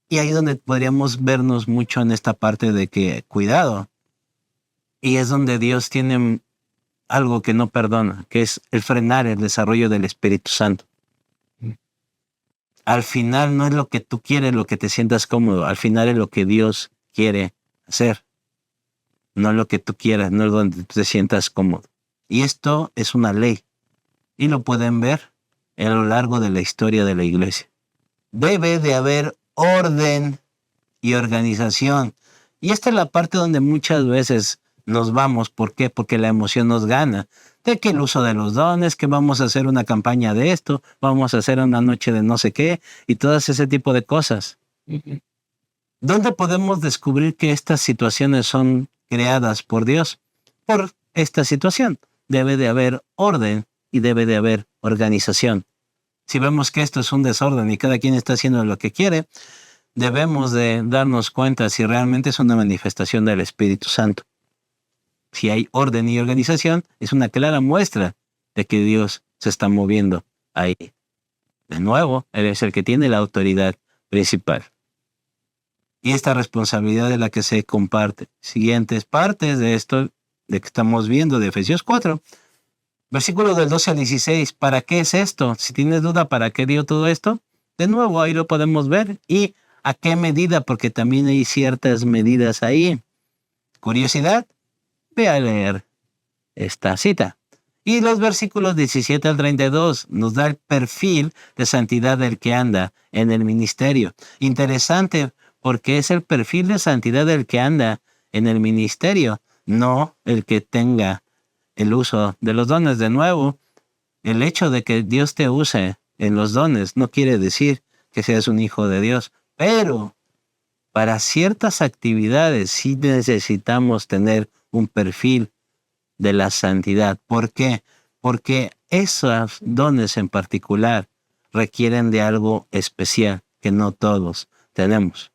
Y ahí es donde podríamos vernos mucho en esta parte de que, cuidado. Y es donde Dios tiene algo que no perdona, que es el frenar el desarrollo del Espíritu Santo. Al final no es lo que tú quieres, lo que te sientas cómodo. Al final es lo que Dios quiere hacer. No es lo que tú quieras, no es donde te sientas cómodo. Y esto es una ley. Y lo pueden ver a lo largo de la historia de la iglesia. Debe de haber orden y organización. Y esta es la parte donde muchas veces nos vamos. ¿Por qué? Porque la emoción nos gana. De que el uso de los dones, que vamos a hacer una campaña de esto, vamos a hacer una noche de no sé qué, y todas ese tipo de cosas. ¿Dónde podemos descubrir que estas situaciones son creadas por Dios? Por esta situación. Debe de haber orden y debe de haber organización. Si vemos que esto es un desorden y cada quien está haciendo lo que quiere, debemos de darnos cuenta si realmente es una manifestación del Espíritu Santo. Si hay orden y organización, es una clara muestra de que Dios se está moviendo ahí. De nuevo, Él es el que tiene la autoridad principal. Y esta responsabilidad es la que se comparte. Siguientes partes de esto de que estamos viendo de Efesios 4. Versículos del 12 al 16. ¿Para qué es esto? Si tienes duda, ¿para qué dio todo esto? De nuevo, ahí lo podemos ver. Y ¿A qué medida? Porque también hay ciertas medidas ahí. ¿Curiosidad? Ve a leer esta cita. Y los versículos 17 al 32 nos da el perfil de santidad del que anda en el ministerio. Interesante, porque es el perfil de santidad del que anda en el ministerio, no el que tenga el uso de los dones. De nuevo, el hecho de que Dios te use en los dones no quiere decir que seas un hijo de Dios, pero para ciertas actividades sí necesitamos tener un perfil de la santidad. ¿Por qué? Porque esos dones en particular requieren de algo especial que no todos tenemos.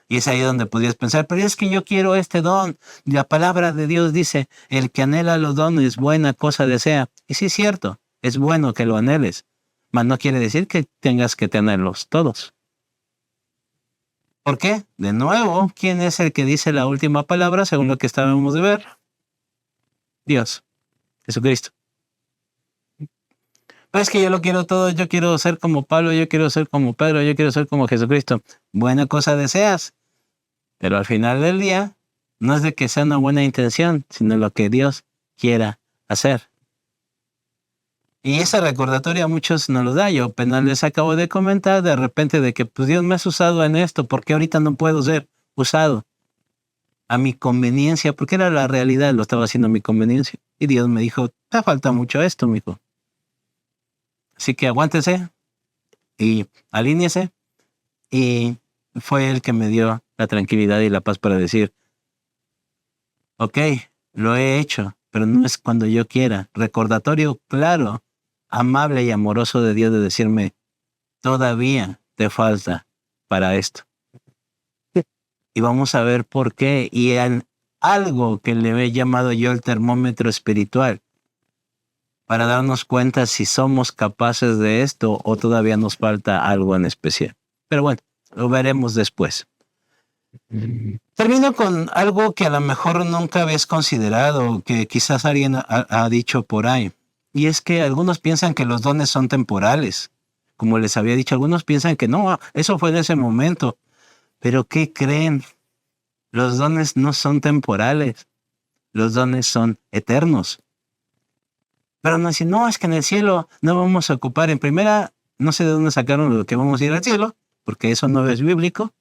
Y es ahí donde podrías pensar, pero es que yo quiero este don. La palabra de Dios dice, el que anhela los dones, buena cosa desea. Y sí es cierto, es bueno que lo anheles, mas no quiere decir que tengas que tenerlos todos. ¿Por qué? De nuevo, ¿quién es el que dice la última palabra según lo que estábamos de ver? Dios, Jesucristo. Pero es que yo lo quiero todo, yo quiero ser como Pablo, yo quiero ser como Pedro, yo quiero ser como Jesucristo. Buena cosa deseas, pero al final del día no es de que sea una buena intención, sino lo que Dios quiera hacer. Y ese recordatorio a muchos nos lo da. Yo apenas les acabo de comentar de repente de que pues Dios me has usado en esto, ¿por qué ahorita no puedo ser usado a mi conveniencia? Porque era la realidad, lo estaba haciendo a mi conveniencia. Y Dios me dijo, te falta mucho esto, mijo. Así que aguántese y alíñese. Y fue él que me dio la tranquilidad y la paz para decir, ok, lo he hecho, pero no es cuando yo quiera. Recordatorio claro, amable y amoroso de Dios de decirme, todavía te falta para esto. Y vamos a ver por qué. Y en algo que le he llamado yo el termómetro espiritual, para darnos cuenta si somos capaces de esto o todavía nos falta algo en especial. Pero bueno, lo veremos después. Termino con algo que a lo mejor nunca habías considerado, que quizás alguien ha dicho por ahí. Y es que algunos piensan que los dones son temporales. Como les había dicho, algunos piensan que no, eso fue en ese momento. Pero ¿qué creen? Los dones no son temporales. Los dones son eternos. Pero no dicen, no, es que en el cielo no vamos a ocupar. En primera, no sé de dónde sacaron lo que vamos a ir al cielo, porque eso no es bíblico.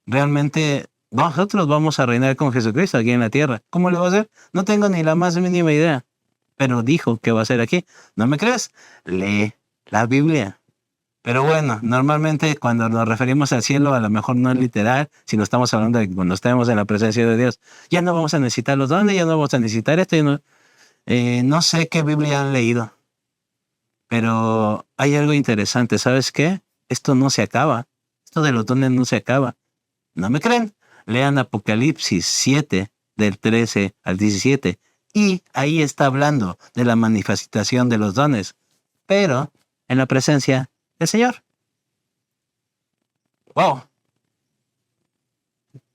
Realmente nosotros vamos a reinar con Jesucristo aquí en la tierra. ¿Cómo le va a hacer? No tengo ni la más mínima idea. Pero dijo que va a ser aquí. ¿No me crees? Lee la Biblia. Pero bueno, normalmente cuando nos referimos al cielo, a lo mejor no es literal, sino estamos hablando de que cuando estemos en la presencia de Dios, ya no vamos a necesitar los dones, ya no vamos a necesitar esto. No sé qué Biblia han leído, pero hay algo interesante. ¿Sabes qué? Esto no se acaba. Esto de los dones no se acaba. ¿No me creen? Lean Apocalipsis 7, del 13 al 17. Y ahí está hablando de la manifestación de los dones, pero en la presencia del Señor. ¡Wow!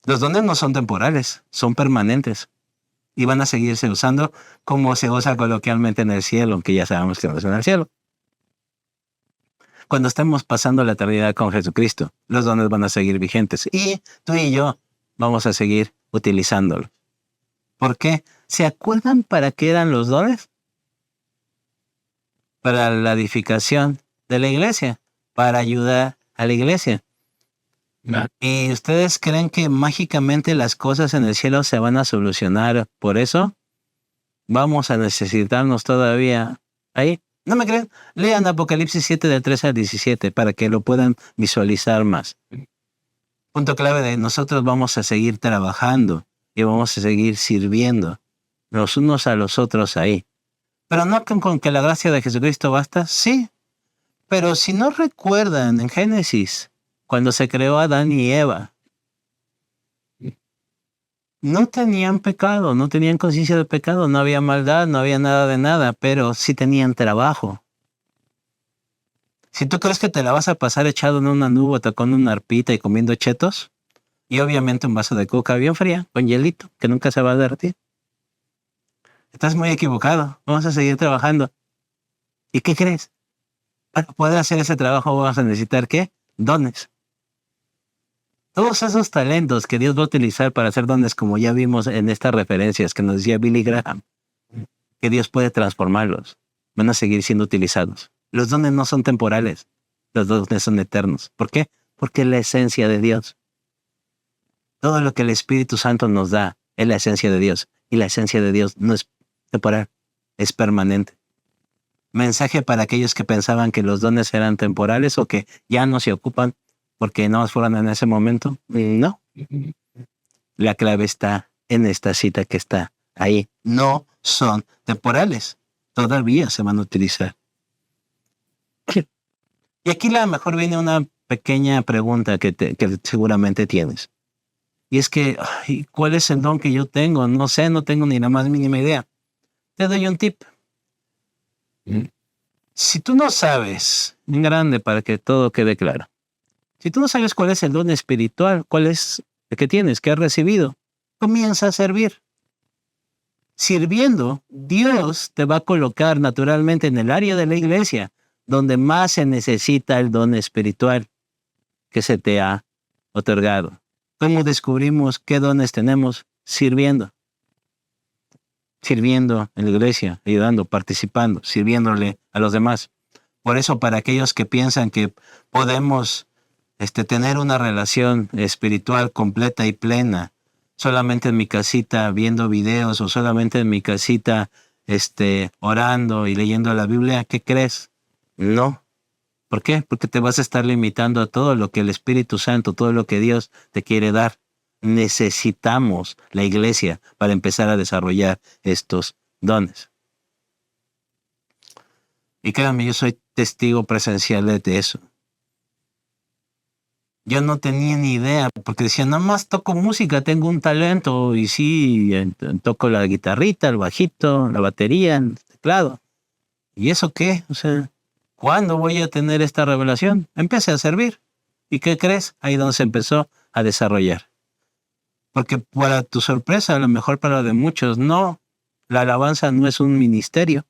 Los dones no son temporales, son permanentes. Y van a seguirse usando como se usa coloquialmente en el cielo, aunque ya sabemos que no es en el cielo. Cuando estemos pasando la eternidad con Jesucristo, los dones van a seguir vigentes. Y tú y yo vamos a seguir utilizándolos. ¿Por qué? ¿Se acuerdan para qué eran los dones? Para la edificación de la iglesia, para ayudar a la iglesia. ¿Y ustedes creen que mágicamente las cosas en el cielo se van a solucionar por eso? Vamos a necesitarnos todavía ahí. ¿No me creen? Lean Apocalipsis 7 del 13 al 17 para que lo puedan visualizar más. Punto clave de nosotros vamos a seguir trabajando y vamos a seguir sirviendo los unos a los otros ahí. Pero no con que la gracia de Jesucristo basta, sí. Pero si no recuerdan en Génesis, cuando se creó Adán y Eva, no tenían pecado, no tenían conciencia de pecado, no había maldad, no había nada de nada, pero sí tenían trabajo. Si tú crees que te la vas a pasar echado en una nube, tocando una arpita y comiendo chetos, y obviamente un vaso de coca bien fría, con hielito, que nunca se va a derretir, estás muy equivocado. Vamos a seguir trabajando. ¿Y qué crees? Para poder hacer ese trabajo vamos a necesitar, ¿qué? Dones. Todos esos talentos que Dios va a utilizar para hacer dones, como ya vimos en estas referencias que nos decía Billy Graham, que Dios puede transformarlos, van a seguir siendo utilizados. Los dones no son temporales, los dones son eternos. ¿Por qué? Porque es la esencia de Dios. Todo lo que el Espíritu Santo nos da es la esencia de Dios, y la esencia de Dios no es temporal, es permanente. Mensaje para aquellos que pensaban que los dones eran temporales o que ya no se ocupan porque no fueron en ese momento. No. La clave está en esta cita que está ahí. No son temporales. Todavía se van a utilizar. Y aquí a lo mejor viene una pequeña pregunta que seguramente tienes. Y es que, ¿cuál es el don que yo tengo? No sé, no tengo ni la más mínima idea. Te doy un tip. Si tú no sabes, en grande para que todo quede claro, si tú no sabes cuál es el don espiritual, cuál es el que tienes, que has recibido, comienza a servir. Sirviendo, Dios te va a colocar naturalmente en el área de la iglesia donde más se necesita el don espiritual que se te ha otorgado. ¿Cómo descubrimos qué dones tenemos? Sirviendo. Sirviendo en la iglesia, ayudando, participando, sirviéndole a los demás. Por eso, para aquellos que piensan que podemos tener una relación espiritual completa y plena, solamente en mi casita viendo videos o solamente en mi casita orando y leyendo la Biblia, ¿qué crees? No. ¿Por qué? Porque te vas a estar limitando a todo lo que el Espíritu Santo, todo lo que Dios te quiere dar. Necesitamos la iglesia para empezar a desarrollar estos dones. Y créanme, yo soy testigo presencial de eso. Yo no tenía ni idea, porque decía, nada más toco música, tengo un talento, y sí, toco la guitarrita, el bajito, la batería, el teclado. ¿Y eso qué? O sea, ¿cuándo voy a tener esta revelación? Empecé a servir. ¿Y qué crees? Ahí donde se empezó a desarrollar. Porque para tu sorpresa, a lo mejor para de muchos, no, la alabanza no es un ministerio,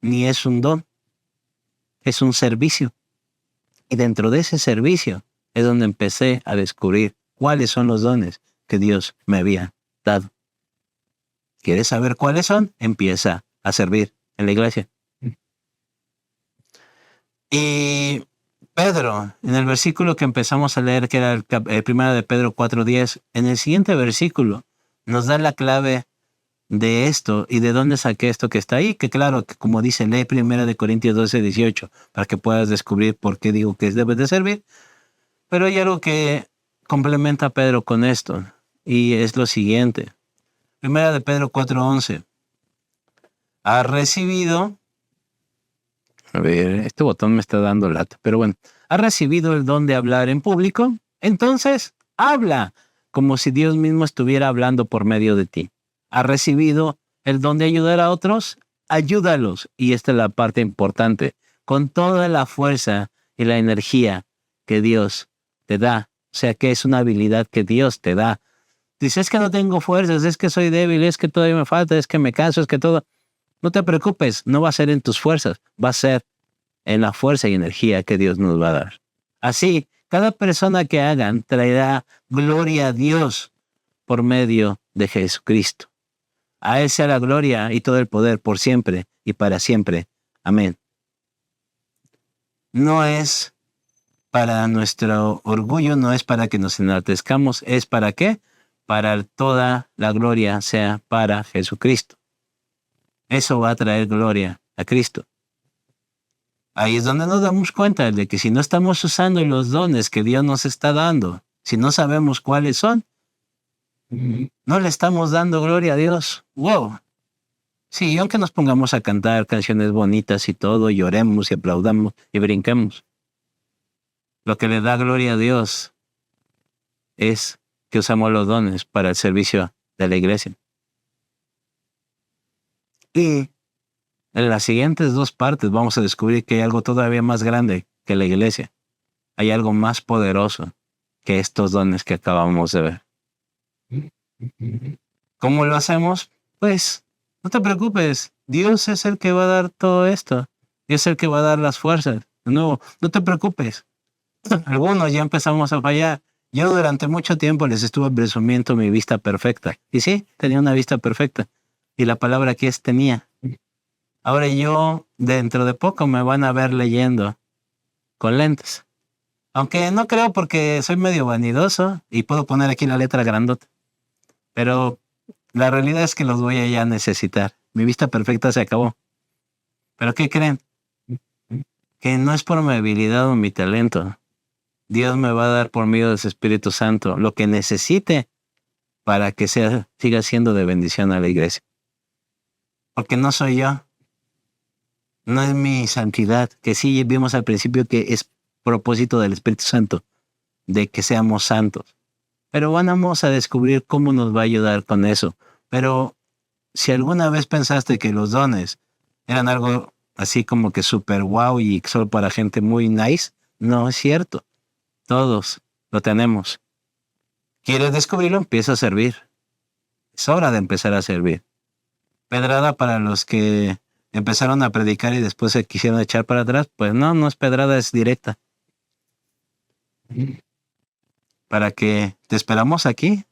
ni es un don, es un servicio. Y dentro de ese servicio es donde empecé a descubrir cuáles son los dones que Dios me había dado. ¿Quieres saber cuáles son? Empieza a servir en la iglesia. Y Pedro, en el versículo que empezamos a leer, que era el primero de Pedro 4:10, en el siguiente versículo nos da la clave de esto y de dónde saqué esto que está ahí, que claro, que como dice, lee 1 Corintios 12:18 para que puedas descubrir por qué digo que debes de servir. Pero hay algo que complementa a Pedro con esto, y es lo siguiente. 1 Pedro 4:11. Ha recibido... A ver, este botón me está dando lata, pero bueno. ¿Has recibido el don de hablar en público? Entonces, habla, como si Dios mismo estuviera hablando por medio de ti. ¿Has recibido el don de ayudar a otros? Ayúdalos. Y esta es la parte importante. Con toda la fuerza y la energía que Dios te da. O sea, que es una habilidad que Dios te da. Dices, es que no tengo fuerzas, es que soy débil, es que todavía me falta, es que me canso, es que todo... No te preocupes, no va a ser en tus fuerzas, va a ser en la fuerza y energía que Dios nos va a dar. Así, cada persona que hagan traerá gloria a Dios por medio de Jesucristo. A Él sea la gloria y todo el poder por siempre y para siempre. Amén. No es para nuestro orgullo, no es para que nos enaltezcamos, ¿es para qué? Para toda la gloria sea para Jesucristo. Eso va a traer gloria a Cristo. Ahí es donde nos damos cuenta de que si no estamos usando los dones que Dios nos está dando, si no sabemos cuáles son, no le estamos dando gloria a Dios. ¡Wow! Sí, aunque nos pongamos a cantar canciones bonitas y todo, y oremos y aplaudamos y brinquemos, lo que le da gloria a Dios es que usamos los dones para el servicio de la iglesia. Y en las siguientes dos partes vamos a descubrir que hay algo todavía más grande que la iglesia. Hay algo más poderoso que estos dones que acabamos de ver. ¿Cómo lo hacemos? Pues, no te preocupes. Dios es el que va a dar todo esto. Dios es el que va a dar las fuerzas. De nuevo, no te preocupes. Algunos ya empezamos a fallar. Yo durante mucho tiempo les estuve presumiendo mi vista perfecta. Y sí, tenía una vista perfecta. Y la palabra aquí es tenía. Ahora yo, dentro de poco, me van a ver leyendo con lentes. Aunque no creo porque soy medio vanidoso y puedo poner aquí la letra grandota. Pero la realidad es que los voy a ya necesitar. Mi vista perfecta se acabó. ¿Pero qué creen? Que no es por mi habilidad o mi talento. Dios me va a dar por medio de su Espíritu Santo lo que necesite para que siga siendo de bendición a la iglesia. Porque no soy yo. No es mi santidad, que sí vimos al principio que es propósito del Espíritu Santo, de que seamos santos. Pero vamos a descubrir cómo nos va a ayudar con eso. Pero si alguna vez pensaste que los dones eran algo así como que súper wow y solo para gente muy nice, no es cierto. Todos lo tenemos. ¿Quieres descubrirlo? Empieza a servir. Es hora de empezar a servir. Pedrada para los que empezaron a predicar y después se quisieron echar para atrás. Pues no es pedrada, es directa. Para que te esperamos aquí.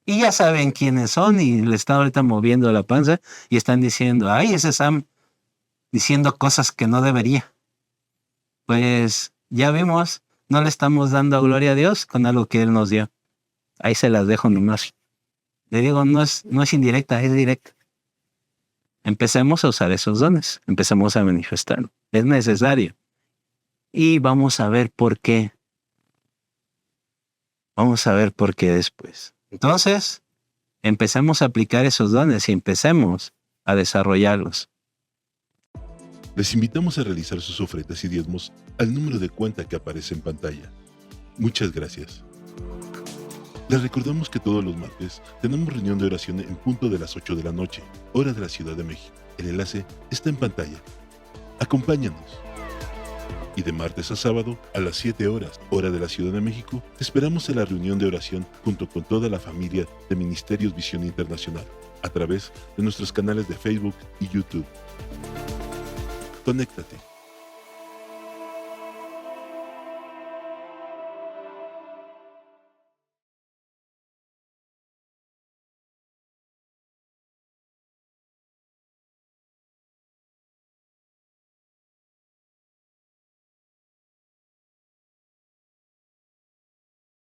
Y ya saben quiénes son y le están ahorita moviendo la panza y están diciendo, ay, ese Sam diciendo cosas que no debería. Pues ya vimos, no le estamos dando gloria a Dios con algo que Él nos dio. Ahí se las dejo nomás. Le digo, no es indirecta, es directa. Empecemos a usar esos dones, empecemos a manifestarlo. Es necesario. Y vamos a ver por qué. Vamos a ver por qué después. Entonces, empecemos a aplicar esos dones y empecemos a desarrollarlos. Les invitamos a realizar sus ofrendas y diezmos al número de cuenta que aparece en pantalla. Muchas gracias. Les recordamos que todos los martes tenemos reunión de oración en punto de las 8 de la noche, hora de la Ciudad de México. El enlace está en pantalla. Acompáñanos. Y de martes a sábado, a las 7 horas, hora de la Ciudad de México, te esperamos en la reunión de oración junto con toda la familia de Ministerios Visión Internacional, a través de nuestros canales de Facebook y YouTube. Conéctate.